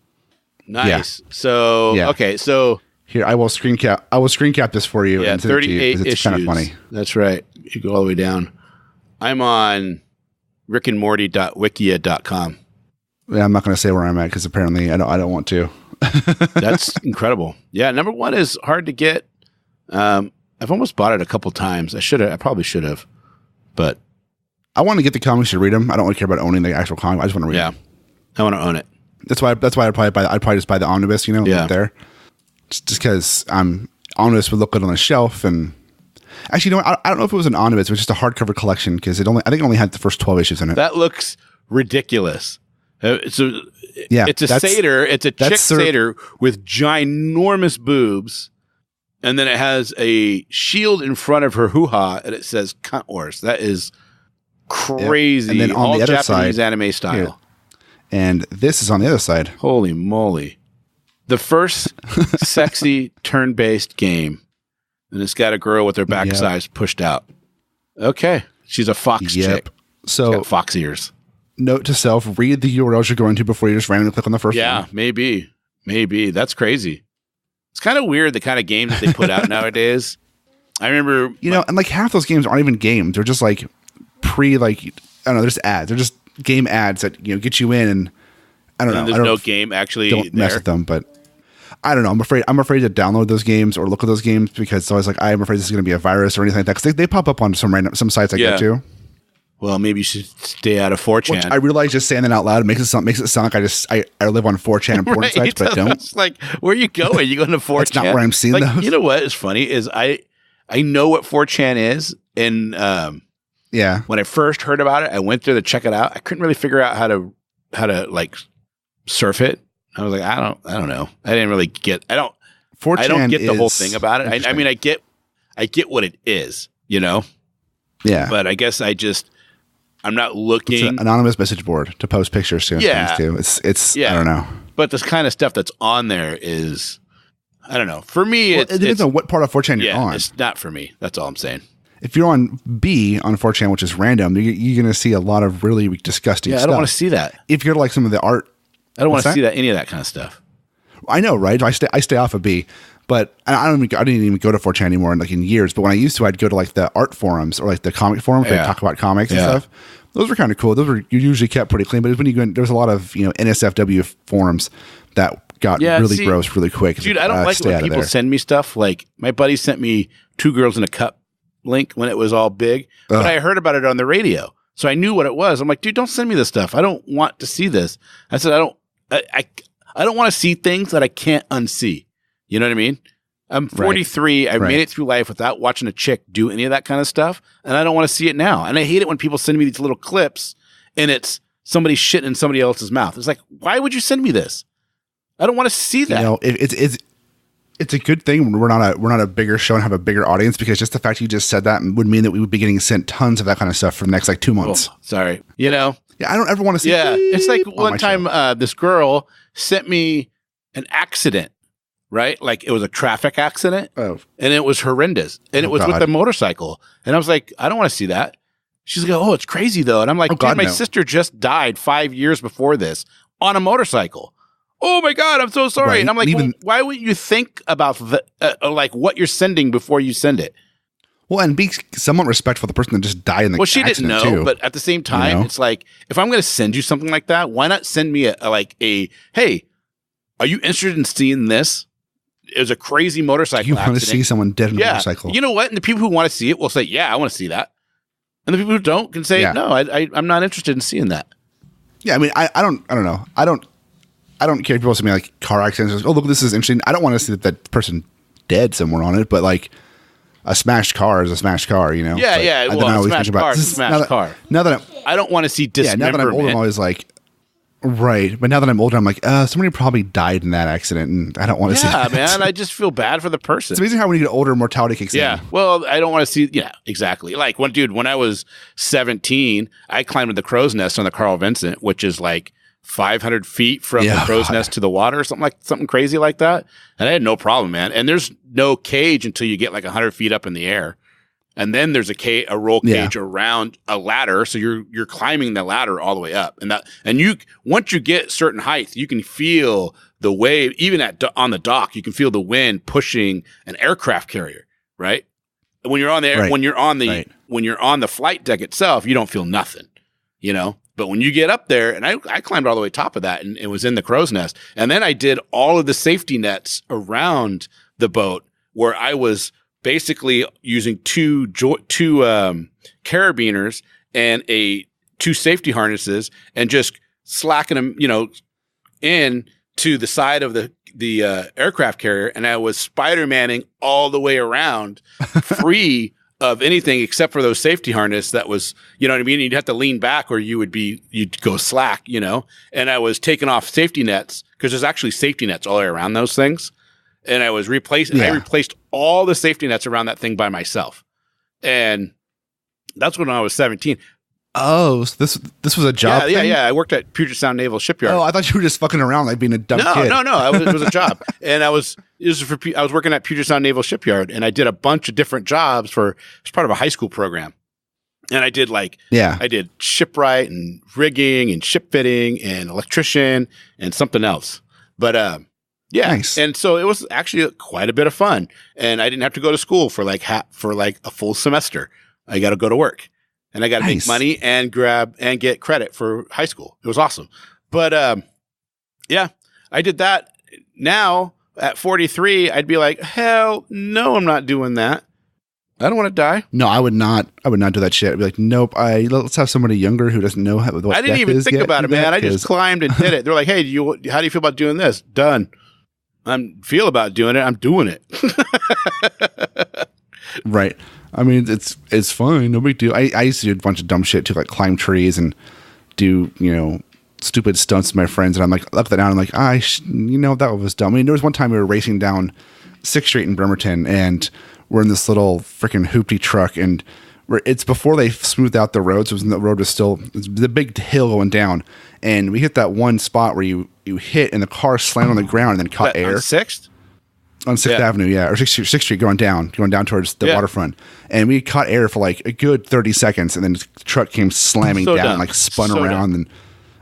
Speaker 2: Yeah. So okay, so
Speaker 3: here I will screen cap this for you.
Speaker 2: Yeah, 38 issues.
Speaker 3: It's kind of funny.
Speaker 2: That's right. You go all the way down. I'm on rickandmorty.wikia.com.
Speaker 3: Yeah, I'm not going to say where I'm at because apparently I don't want to.
Speaker 2: That's incredible. Yeah, number one is hard to get. I've almost bought it a couple times. I probably should have, but
Speaker 3: I want to get the comics to read them. I don't really care about owning the actual comic. I just want to read them.
Speaker 2: I want to own it.
Speaker 3: That's why I'd probably just buy the omnibus, right there. Just because omnibus would look good on the shelf. And actually, I don't know if it was an omnibus. It was just a hardcover collection because I think it only had the first 12 issues in it.
Speaker 2: That looks ridiculous. It's a satyr. It's a chick satyr with ginormous boobs. And then it has a shield in front of her hoo-ha and it says cunt wars. That is crazy.
Speaker 3: And then on
Speaker 2: all
Speaker 3: the other
Speaker 2: Japanese
Speaker 3: side,
Speaker 2: anime style.
Speaker 3: Here. And this is on the other side.
Speaker 2: Holy moly. The first sexy turn-based game. And it's got a girl with her backside pushed out. Okay. She's a fox chick.
Speaker 3: So
Speaker 2: she's got fox ears.
Speaker 3: Note to self, read the URLs you're going to before you just randomly click on the first one.
Speaker 2: Yeah, maybe. That's crazy. It's kind of weird, the kind of games that they put out nowadays. I remember...
Speaker 3: and like half those games aren't even games. They're just like I don't know, there's ads. They're just game ads that, get you in and I don't know.
Speaker 2: There's no game actually
Speaker 3: don't mess with them, but I don't know. I'm afraid to download those games or look at those games because it's always like, I'm afraid this is going to be a virus or anything like that. Because they pop up on some sites I go to.
Speaker 2: Well, maybe you should stay out of 4chan.
Speaker 3: Which I realize just saying that out loud makes it sound like I live on 4chan and porn sites, but don't.
Speaker 2: It's like, where are you going? You going to 4chan?
Speaker 3: That's not where I'm seeing those.
Speaker 2: You know what is funny is I know what 4chan is, and when I first heard about it, I went there to check it out. I couldn't really figure out how to like surf it. I was like, I don't know. I didn't really get. I don't get the whole thing about it. I mean, I get what it is, Yeah.
Speaker 3: But
Speaker 2: I guess I'm not looking.
Speaker 3: It's an anonymous message board to post pictures to.
Speaker 2: Yeah.
Speaker 3: It's I don't know.
Speaker 2: But this kind of stuff that's on there is, I don't know. For me,
Speaker 3: it depends on what part of 4chan you're on.
Speaker 2: It's not for me. That's all I'm saying.
Speaker 3: If you're on B on 4chan, which is random, you're going to see a lot of really disgusting stuff.
Speaker 2: I don't want to see that.
Speaker 3: If you're like some of the art.
Speaker 2: I don't want to see any of that kind of stuff.
Speaker 3: I know, right? I stay off of B. But I didn't even go to 4chan anymore in years. But when I used to, I'd go to like the art forums or like the comic forums where they talk about comics and stuff. Those were kind of cool. Those were usually kept pretty clean. But when you go in, there was a lot of NSFW forums that got really gross really quick.
Speaker 2: Dude, I don't like when people send me stuff. Like my buddy sent me 2 Girls in a Cup link when it was all big, but I heard about it on the radio, so I knew what it was. I'm like, dude, don't send me this stuff. I don't want to see this. I said, I don't want to see things that I can't unsee. You know what I mean? I'm 43. I've made it through life without watching a chick do any of that kind of stuff, and I don't want to see it now. And I hate it when people send me these little clips, and it's somebody shitting in somebody else's mouth. It's like, why would you send me this? I don't want to see that.
Speaker 3: It's a good thing when we're not a bigger show and have a bigger audience, because just the fact you just said that would mean that we would be getting sent tons of that kind of stuff for the next 2 months.
Speaker 2: Oh, sorry.
Speaker 3: I don't ever want to see.
Speaker 2: Yeah, it's like one time this girl sent me an accident. Right? Like it was a traffic accident and it was horrendous. And it was with a motorcycle. And I was like, I don't want to see that. She's like, oh, it's crazy though. And I'm like, dude, my sister just died 5 years before this on a motorcycle. Oh my God, I'm so sorry. Right. And I'm like, why would you think about what you're sending before you send it?
Speaker 3: Well, and be somewhat respectful of the person that just died in the accident. Well, she didn't know, too.
Speaker 2: But at the same time, it's like, if I'm going to send you something like that, why not send me hey, are you interested in seeing this? It was a crazy motorcycle accident.
Speaker 3: You want to see someone dead on a motorcycle.
Speaker 2: You know what? And the people who want to see it will say, yeah, I want to see that. And the people who don't can say, no, I'm not interested in seeing that.
Speaker 3: Yeah, I mean, I don't know. I don't care if people send me like car accidents. Oh, look, this is interesting. I don't want to see that person dead somewhere on it, but like a smashed car is a smashed car,
Speaker 2: Yeah,
Speaker 3: but
Speaker 2: yeah. Well, a smashed car is a smashed car.
Speaker 3: Now that
Speaker 2: I don't want to see dismemberment.
Speaker 3: Now that I'm older, I'm always like, right. But now that I'm older, I'm like, somebody probably died in that accident, and I don't want to see that.
Speaker 2: Yeah, man. I just feel bad for the person.
Speaker 3: It's amazing how when you get older, mortality kicks in.
Speaker 2: Yeah. Well, I don't want to see, exactly. Like, when I was 17, I climbed the crow's nest on the Carl Vincent, which is like 500 feet from the crow's nest to the water, something crazy like that. And I had no problem, man. And there's no cage until you get like 100 feet up in the air. And then there's a roll cage around a ladder, so you're climbing the ladder all the way up, and you once you get certain height, you can feel the wave. Even on the dock, you can feel the wind pushing an aircraft carrier. Right? When you're on the when you're on the flight deck itself, you don't feel nothing. But when you get up there, and I climbed all the way top of that, and it was in the crow's nest, and then I did all of the safety nets around the boat where I was basically using two carabiners and two safety harnesses and just slacking them, in to the side of the aircraft carrier. And I was Spider-Manning all the way around, free of anything except for those safety harness. That was, you know what I mean? You'd have to lean back or you'd go slack, and I was taking off safety nets because there's actually safety nets all the way around those things. And I was replacing, I replaced all the safety nets around that thing by myself. And that's when I was 17.
Speaker 3: Oh, so this was a job thing?
Speaker 2: Yeah. I worked at Puget Sound Naval Shipyard.
Speaker 3: Oh, I thought you were just fucking around like being a dumb kid.
Speaker 2: No. It was a job. And I was working at Puget Sound Naval Shipyard, and I did a bunch of different jobs as part of a high school program. And I did I did shipwright and rigging and ship fitting and electrician and something else. But,
Speaker 3: nice.
Speaker 2: And so it was actually quite a bit of fun. And I didn't have to go to school for a full semester. I got to go to work. And I got to make money and get credit for high school. It was awesome. But I did that. Now at 43, I'd be like, hell no, I'm not doing that. I don't want to die.
Speaker 3: No, I would not do that shit. I'd be like, nope. Let's have somebody younger who doesn't know what
Speaker 2: I didn't even think about it, man. I just climbed and did it. They're like, hey, how do you feel about doing this? Done. Feel about doing it. I'm doing it.
Speaker 3: Right. I mean, it's fine. No big deal. I used to do a bunch of dumb shit too, like climb trees and do, stupid stunts with my friends. And I'm like, look that down. I'm like, that was dumb. I mean, there was one time we were racing down 6th Street in Bremerton, and we're in this little freaking hoopty truck, and it's before they smoothed out the roads. So the road was still the big hill going down, and we hit that one spot where you hit and the car slammed on the ground and then caught air.
Speaker 2: On 6th?
Speaker 3: On 6th Avenue, or 6th Street going down towards the waterfront. And we caught air for like a good 30 seconds, and then the truck came slamming down, like spun around and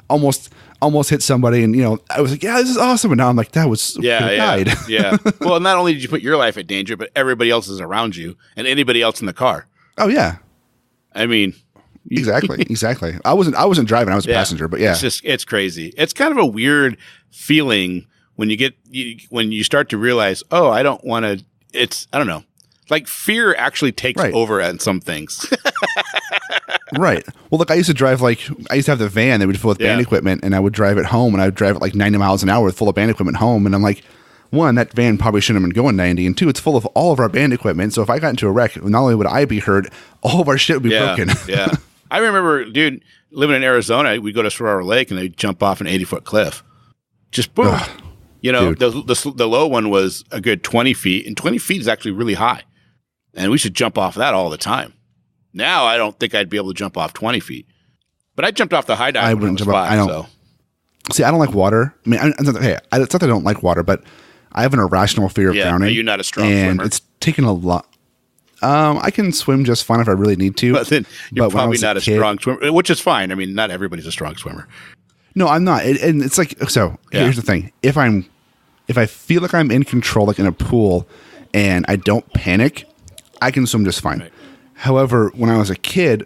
Speaker 3: almost hit somebody. And, I was like, yeah, this is awesome. And now I'm like, that was, died.
Speaker 2: Yeah. Well, not only did you put your life at danger, but everybody else is around you and anybody else in the car.
Speaker 3: Oh, yeah.
Speaker 2: I mean.
Speaker 3: Exactly. I wasn't driving. I was a passenger, but yeah.
Speaker 2: It's crazy. It's kind of a weird feeling when you start to realize, oh, I don't want to, I don't know. Like fear actually takes over on some things.
Speaker 3: Right. Well, look, I used to have the van that would fill with band equipment, and I would drive it home, and I would drive it like 90 miles an hour full of band equipment home. And I'm like, one, that van probably shouldn't have been going 90. And two, it's full of all of our band equipment. So if I got into a wreck, not only would I be hurt, all of our shit would be broken.
Speaker 2: Yeah. I remember, dude, living in Arizona, we'd go to Saguaro Lake and they'd jump off an 80-foot cliff. Just boom. Ugh. The low one was a good 20 feet, and 20 feet is actually really high. And we should jump off that all the time. Now, I don't think I'd be able to jump off 20 feet. But I jumped off the high dive. I wouldn't jump off.
Speaker 3: See, I don't like water. I mean, it's not that I don't like water, but I have an irrational fear of drowning.
Speaker 2: Are you not a strong swimmer?
Speaker 3: And it's taken a lot. I can swim just fine if I really need to.
Speaker 2: But then you're probably not a strong swimmer, which is fine. I mean, not everybody's a strong swimmer.
Speaker 3: No, I'm not. And it's like, here's the thing. If I feel like I'm in control, like in a pool, and I don't panic, I can swim just fine. Right. However, when I was a kid,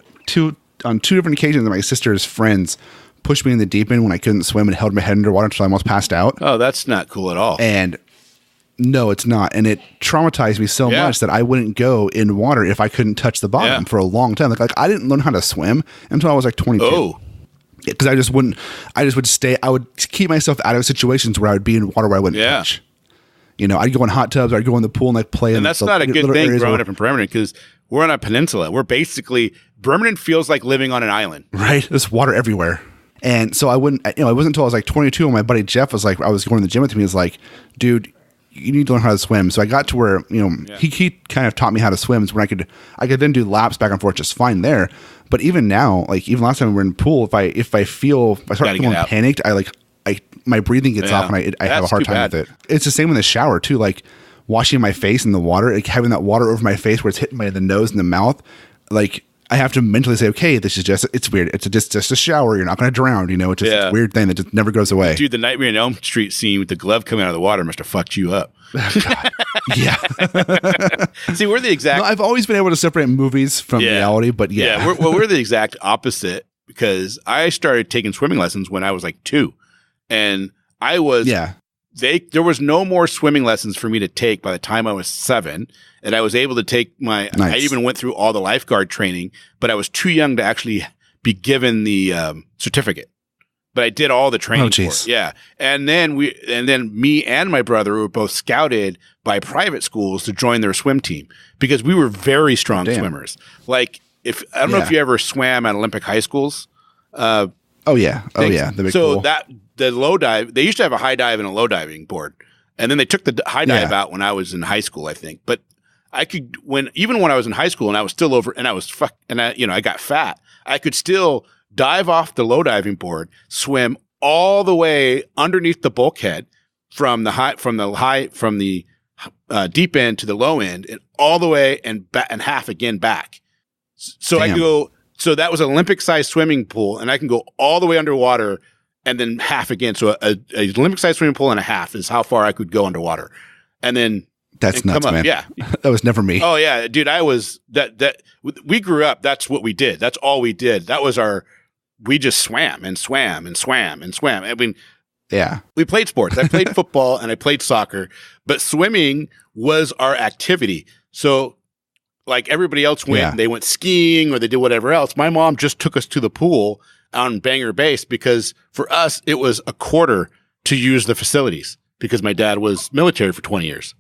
Speaker 3: on two different occasions, my sister's friends pushed me in the deep end when I couldn't swim and held my head underwater until I almost passed out.
Speaker 2: Oh, that's not cool at all.
Speaker 3: And no, it's not. And it traumatized me so much that I wouldn't go in water if I couldn't touch the bottom for a long time. Like I didn't learn how to swim until I was like 22. Oh. Because I would keep myself out of situations where I would be in water where I wouldn't touch. I'd go in hot tubs, or I'd go in the pool and like play.
Speaker 2: And that's not a good thing growing up in Bremerton, because we're on a peninsula. We're basically, Bremerton feels like living on an island.
Speaker 3: Right. There's water everywhere. And so it wasn't until I was like 22 when my buddy Jeff was like, I was going to the gym with him. He was like, dude, you need to learn how to swim. So I got to where, he kind of taught me how to swim. So when I could then do laps back and forth just fine there. But even now, like even last time we were in the pool, if I start feeling panicked, my breathing gets off and I have a hard time with it. It's the same in the shower too. Like washing my face in the water, like having that water over my face where it's hitting the nose and the mouth. Like I have to mentally say, okay, it's weird. It's just a shower. You're not going to drown. It's just a weird thing that just never goes away.
Speaker 2: Dude, the Nightmare on Elm Street scene with the glove coming out of the water must have fucked you up.
Speaker 3: Yeah.
Speaker 2: See, we're the exact.
Speaker 3: No, I've always been able to separate movies from reality, but
Speaker 2: we're the exact opposite, because I started taking swimming lessons when I was like 2, and I was there was no more swimming lessons for me to take by the time I was 7. And I was able to take I even went through all the lifeguard training, but I was too young to actually be given the certificate. But I did all the training for it. Yeah. And then me and my brother were both scouted by private schools to join their swim team because we were very strong swimmers. Like I don't know if you ever swam at Olympic high schools. The big pool. The low dive, they used to have a high dive and a low diving board. And then they took the high dive out when I was in high school, I think. But even when I was in high school and I was still I got fat, I could still dive off the low diving board, swim all the way underneath the bulkhead from the deep end to the low end and all the way and half again back. So I could go, so that was an Olympic sized swimming pool and I can go all the way underwater and then half again. So a Olympic sized swimming pool and a half is how far I could go underwater. And then
Speaker 3: that's nuts, man.
Speaker 2: Yeah.
Speaker 3: That was never me.
Speaker 2: Oh yeah, dude. I was we grew up. That's what we did. That's all we did. That was we just swam and swam and swam and swam. I mean,
Speaker 3: yeah,
Speaker 2: we played sports. I played football and I played soccer, but swimming was our activity. So like everybody else they went skiing or they did whatever else. My mom just took us to the pool on Bangor Base because for us, it was a quarter to use the facilities because my dad was military for 20 years.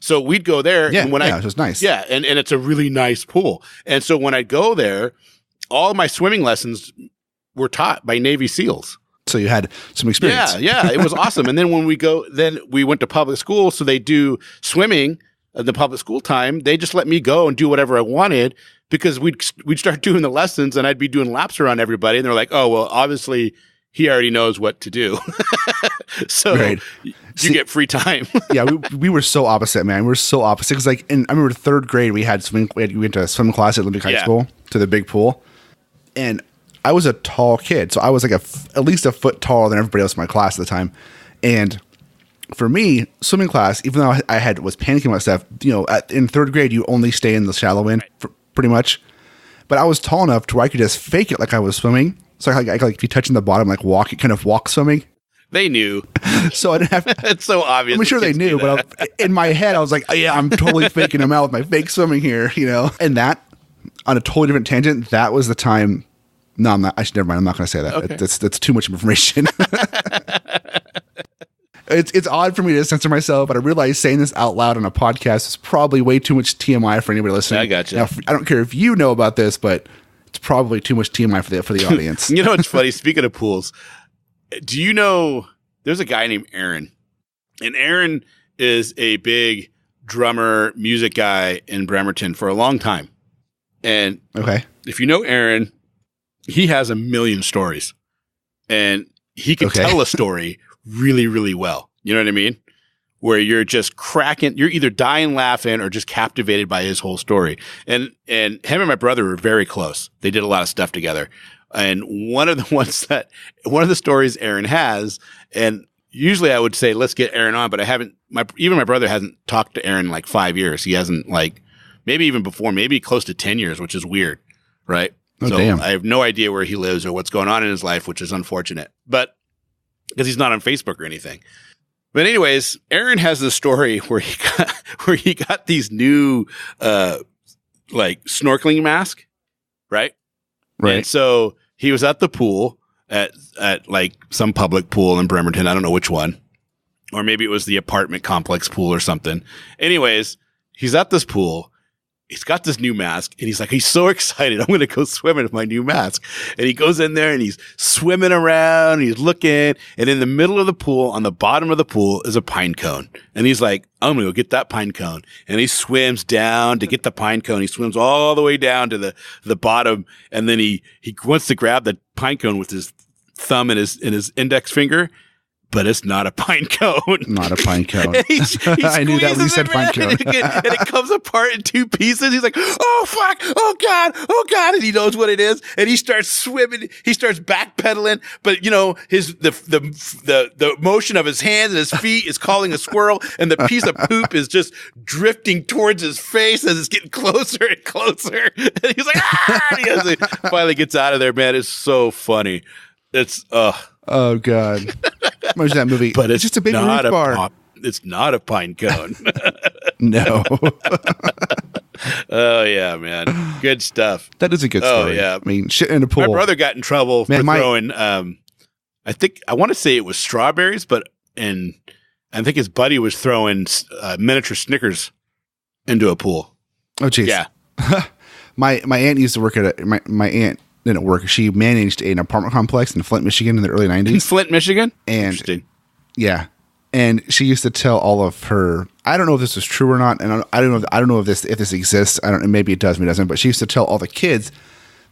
Speaker 2: So we'd go there.
Speaker 3: Yeah,
Speaker 2: and
Speaker 3: it was nice.
Speaker 2: Yeah, and it's a really nice pool. And so when I'd go there, all of my swimming lessons were taught by Navy SEALs.
Speaker 3: So you had some experience.
Speaker 2: Yeah, it was awesome. And then when we went to public school, so they do swimming at the public school time. They just let me go and do whatever I wanted because we'd start doing the lessons and I'd be doing laps around everybody. And they're like, oh, well, obviously he already knows what to do. So you get free time.
Speaker 3: Yeah, we were so opposite, man. We were so opposite. Because I remember 3rd grade, we went to swim class at Olympic High School to the big pool. And I was a tall kid. So I was like at least a foot taller than everybody else in my class at the time. And for me, swimming class, even though I was panicking about stuff, in 3rd grade, you only stay in the shallow end pretty much. But I was tall enough to where I could just fake it like I was swimming. So I like be touching the bottom, like walk swimming.
Speaker 2: They knew.
Speaker 3: So I didn't have.
Speaker 2: It's so obvious.
Speaker 3: I'm sure they knew, but in my head, I was like, oh, yeah, I'm totally faking them out with my fake swimming here, And that, on a totally different tangent, that was the time. No, I'm not. Never mind. I'm not going to say that. Okay. That's too much information. It's odd for me to censor myself, but I realize saying this out loud on a podcast is probably way too much TMI for anybody listening.
Speaker 2: I gotcha.
Speaker 3: Now, I don't care if you know about this, but it's probably too much TMI for the audience.
Speaker 2: You know what's funny? Speaking of pools, do you know there's a guy named Aaron? And Aaron is a big drummer, music guy in Bremerton for a long time. And if you know Aaron, he has a million stories. And he can tell a story really, really well. You know what I mean? Where you're just cracking, you're either dying laughing or just captivated by his whole story. And him and my brother were very close. They did a lot of stuff together. And one of the stories Aaron has, and usually I would say, let's get Aaron on, but even my brother hasn't talked to Aaron in like 5 years. He hasn't maybe even before, maybe close to 10 years, which is weird. Right.
Speaker 3: Oh,
Speaker 2: so
Speaker 3: damn.
Speaker 2: I have no idea where he lives or what's going on in his life, which is unfortunate, but because he's not on Facebook or anything. But anyways, Aaron has this story where he got these new snorkeling mask, right?
Speaker 3: Right.
Speaker 2: And so he was at the pool at like some public pool in Bremerton. I don't know which one, or maybe it was the apartment complex pool or something. Anyways, he's at this pool. He's got this new mask and he's so excited. I'm going to go swimming with my new mask. And he goes in there and he's swimming around. And he's looking, and in the middle of the pool, on the bottom of the pool is a pine cone. And he's like, I'm going to go get that pine cone. And he swims down to get the pine cone. He swims all the way down to the bottom. And then he wants to grab the pine cone with his thumb and his index finger. But it's not a pine cone.
Speaker 3: Not a pine cone.
Speaker 2: He
Speaker 3: I knew that when you said pine cone.
Speaker 2: And it comes apart in 2 pieces. He's like, oh, fuck. Oh, God. And he knows what it is. And he starts swimming. He starts backpedaling. But, the motion of his hands and his feet is calling a squirrel. And the piece of poop is just drifting towards his face as it's getting closer and closer. And he's like, ah! And he finally gets out of there, man. It's so funny. It's,
Speaker 3: Oh, God. Imagine that movie.
Speaker 2: But it's
Speaker 3: just a big
Speaker 2: not
Speaker 3: Ruth bar.
Speaker 2: It's not a pine cone.
Speaker 3: No.
Speaker 2: Oh yeah, man. Good stuff.
Speaker 3: That is a good story.
Speaker 2: Oh yeah.
Speaker 3: I mean, shit in a pool.
Speaker 2: My brother got in trouble for throwing. I want to say it was strawberries, and I think his buddy was throwing miniature Snickers into a pool.
Speaker 3: Oh, geez.
Speaker 2: Yeah.
Speaker 3: My aunt used to work at my aunt didn't work. She managed an apartment complex in Flint, Michigan in the early 90s.
Speaker 2: In Flint, Michigan?
Speaker 3: And
Speaker 2: interesting.
Speaker 3: Yeah. And she used to tell all of her, I don't know if this was true or not, and I don't know if this exists. Maybe it does, maybe it doesn't, but she used to tell all the kids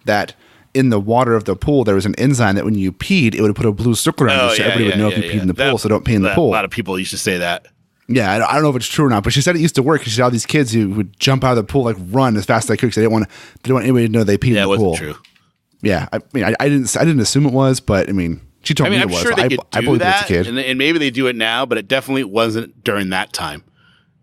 Speaker 3: that in the water of the pool there was an enzyme that when you peed, it would put a blue circle around you, so everybody would know if you peed in the pool, so don't pee in the pool.
Speaker 2: A lot of people used to say that.
Speaker 3: Yeah, I don't know if it's true or not, but she said it used to work because she saw these kids who would jump out of the pool, like run as fast as they could because they didn't want anybody to know they peed in the pool. Yeah, it wasn't true. Yeah, I mean, I didn't assume it was, but I mean, she told me it was.
Speaker 2: I'm sure they could do that,
Speaker 3: as a kid.
Speaker 2: And maybe they do it now, but it definitely wasn't during that time,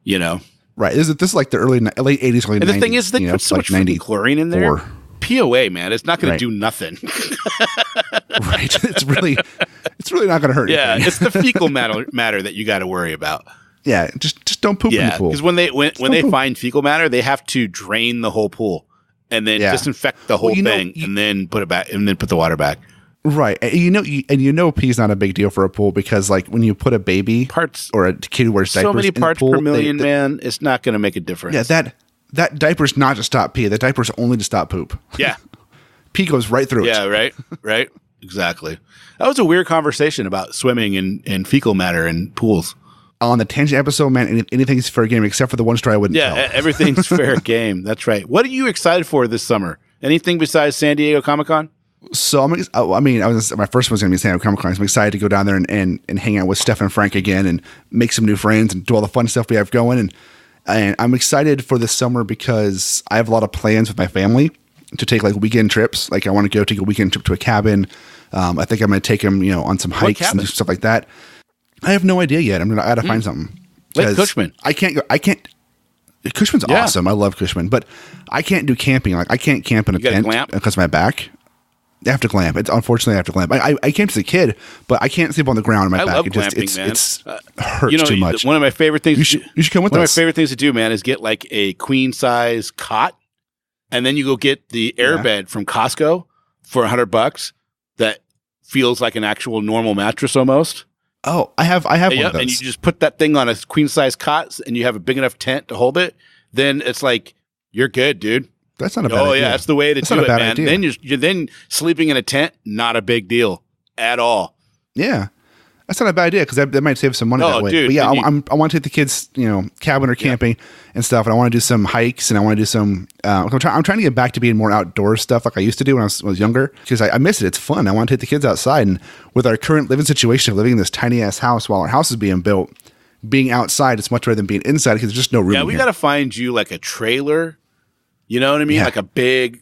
Speaker 2: you know?
Speaker 3: Right. This is like the late 80s, early 90s.
Speaker 2: And the thing is, they put so much chlorine in there. POA, man, it's not going to do nothing.
Speaker 3: Right. It's really not going to hurt anything.
Speaker 2: Yeah, it's the fecal matter that you got to worry about.
Speaker 3: Yeah, just don't poop in the pool.
Speaker 2: Because when they find fecal matter, they have to drain the whole pool and then disinfect the whole thing and then put it back and then put the water back.
Speaker 3: Right. And pee's not a big deal for a pool because like when you put a baby or a kid who wears diapers
Speaker 2: so many parts
Speaker 3: in the pool,
Speaker 2: per million, man, it's not going to make a difference.
Speaker 3: Yeah, that diaper's not to stop pee. The diaper's only to stop poop.
Speaker 2: Yeah.
Speaker 3: Pee goes right through it.
Speaker 2: Yeah, right. Exactly. That was a weird conversation about swimming and fecal matter in pools.
Speaker 3: On the tangent episode, man, anything's fair game except for the one story I wouldn't tell.
Speaker 2: Yeah, everything's fair game. That's right. What are you excited for this summer? Anything besides San Diego Comic-Con?
Speaker 3: So my first one's going to be San Diego Comic-Con. I'm excited to go down there and hang out with Steph and Frank again and make some new friends and do all the fun stuff we have going. And I'm excited for this summer because I have a lot of plans with my family to take like weekend trips. Like I want to go take a weekend trip to a cabin. I think I'm going to take them, on some hikes and stuff like that. I have no idea yet. I got to find something.
Speaker 2: Lake Cushman.
Speaker 3: I can't. Cushman's awesome. I love Cushman, but I can't do camping. Like I can't camp in a tent because of my back. I have to glamp. Unfortunately, I have to glamp. I camped as a kid, but I can't sleep on the ground on my back.
Speaker 2: I love glamping, man.
Speaker 3: It hurts too much.
Speaker 2: One of my favorite things.
Speaker 3: You should come with us.
Speaker 2: One of my favorite things to do, man, is get like a queen size cot, and then you go get the airbed from Costco for $100 that feels like an actual normal mattress almost.
Speaker 3: Oh, I have one of those.
Speaker 2: And you just put that thing on a queen size cot, and you have a big enough tent to hold it. Then it's like you're good, dude.
Speaker 3: That's not a bad idea.
Speaker 2: Oh yeah, that's the way to do it, man.
Speaker 3: Idea.
Speaker 2: Then you're then sleeping in a tent, not a big deal at all.
Speaker 3: Yeah, that's not a bad idea because that might save some money that way.
Speaker 2: Dude,
Speaker 3: but yeah, I want to take the kids, cabin or camping and stuff, and I want to do some hikes and I want to do some. I'm trying to get back to being more outdoor stuff like I used to do when I was younger because I miss it. It's fun. I want to take the kids outside, and with our current living situation of living in this tiny ass house while our house is being built, being outside is much better than being inside because there's just no room.
Speaker 2: Yeah, we got to find you like a trailer. You know what I mean? Yeah. Like a big,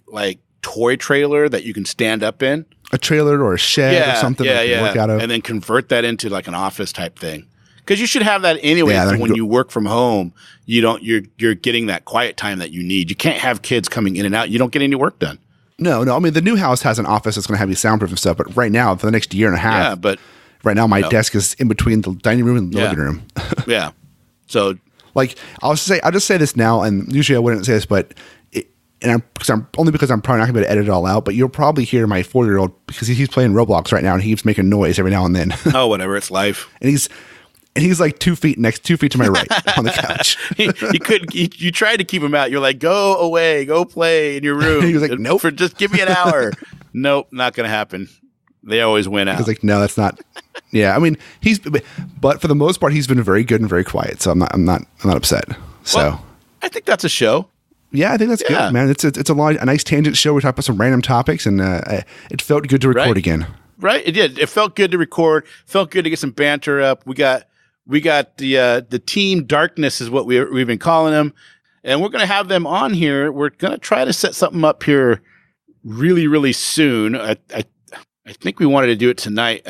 Speaker 2: toy trailer that you can stand up in.
Speaker 3: A trailer or a shed or something that you work out of.
Speaker 2: And then convert that into like an office type thing. Because you should have that anyway. So when you work from home, you're getting that quiet time that you need. You can't have kids coming in and out. You don't get any work done.
Speaker 3: No. I mean, the new house has an office that's going to have you soundproof and stuff. But right now, for the next year and a half,
Speaker 2: but
Speaker 3: right now my desk is in between the dining room and the living room.
Speaker 2: Yeah. So,
Speaker 3: I'll just say this now, and usually I wouldn't say this, but. Because I'm probably not going to be able to edit it all out, but you'll probably hear my 4-year-old because he's playing Roblox right now and he keeps making noise every now and then.
Speaker 2: Oh, whatever, it's life.
Speaker 3: And he's like 2 feet to my right on the couch.
Speaker 2: You tried to keep him out. You're like, go away, go play in your room.
Speaker 3: He was like, nope.
Speaker 2: Just give me an hour. Nope, not going to happen. They always win out.
Speaker 3: I was like, no, that's not. Yeah, I mean, but for the most part, he's been very good and very quiet. So I'm not upset. So
Speaker 2: well, I think that's a show.
Speaker 3: Yeah, I think that's good, man. It's a nice tangent show. We talked about some random topics, and it felt good to record again.
Speaker 2: Right, it did. It felt good to record. Felt good to get some banter up. We got the Team Darkness is what we've been calling them, and we're gonna have them on here. We're gonna try to set something up here really, really soon. I think we wanted to do it tonight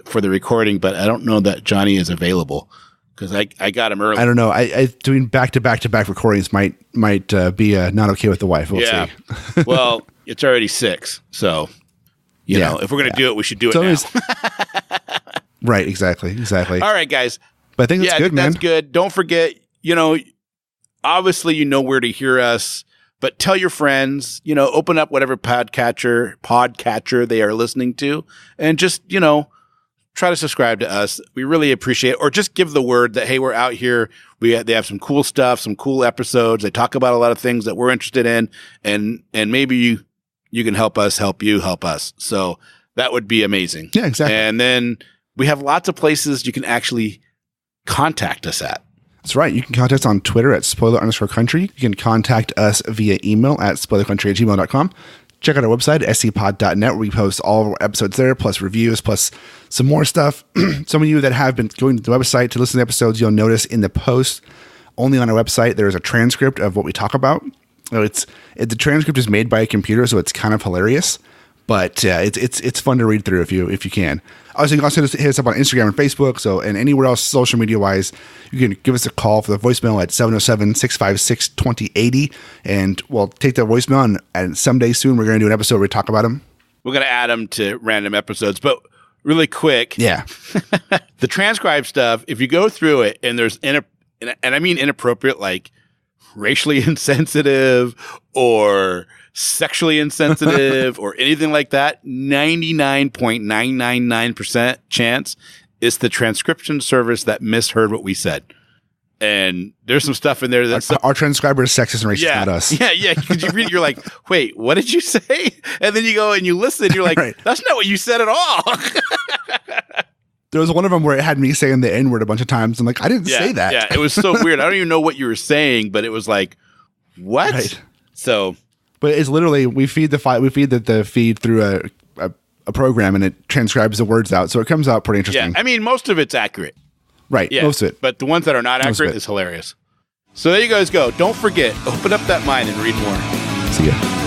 Speaker 2: for the recording, but I don't know that Johnny is available. Because I got him early.
Speaker 3: I don't know. I doing back-to-back recordings might be not okay with the wife. We'll see.
Speaker 2: Well, it's already 6, so you know if we're gonna do it, we should do it now.
Speaker 3: Right. Exactly.
Speaker 2: All right, guys.
Speaker 3: But I think that's good, man.
Speaker 2: That's good. Don't forget, obviously you know where to hear us, but tell your friends, open up whatever podcatcher they are listening to, and just, try to subscribe to us. We really appreciate it. Or just give the word that, hey, we're out here. They have some cool stuff, some cool episodes. They talk about a lot of things that we're interested in, and maybe you can help us, help you, help us. So that would be amazing.
Speaker 3: Yeah, exactly.
Speaker 2: And then we have lots of places you can actually contact us at.
Speaker 3: That's right. You can contact us on Twitter at spoiler_country. You can contact us via email at spoilercountry@gmail.com. Check out our website, scpod.net, where we post all of our episodes there, plus reviews, plus some more stuff. Some of you that have been going to the website to listen to the episodes, you'll notice in the post, only on our website, there is a transcript of what we talk about. So the transcript is made by a computer, so it's kind of hilarious. But it's fun to read through if you can. Also, you can also hit us up on Instagram and Facebook. And anywhere else social media wise, you can give us a call for the voicemail at 707-656-2080, and we'll take the voicemail. And someday soon, we're going to do an episode where we talk about them.
Speaker 2: We're going to add them to random episodes, but really quick.
Speaker 3: Yeah,
Speaker 2: the transcribe stuff. If you go through it, and there's and I mean inappropriate, like racially insensitive or sexually insensitive or anything like that, 99.999% chance it's the transcription service that misheard what we said. And there's some stuff in there that's
Speaker 3: our transcriber is sexist and racist, not us.
Speaker 2: Yeah. Because you read, you're like, wait, what did you say? And then you go and you listen, you're like, right. That's not what you said at all.
Speaker 3: There was one of them where it had me saying the N-word a bunch of times. I'm like, I didn't say that.
Speaker 2: Yeah, it was so weird. I don't even know what you were saying, but it was like, what? Right. So,
Speaker 3: but it's literally we feed the feed through a program, and it transcribes the words out, so it comes out pretty interesting.
Speaker 2: Yeah, I mean, most of it's accurate.
Speaker 3: Right, yeah, most of it.
Speaker 2: But the ones that are not accurate is hilarious. So there you guys go. Don't forget, open up that mind and read more.
Speaker 3: See ya.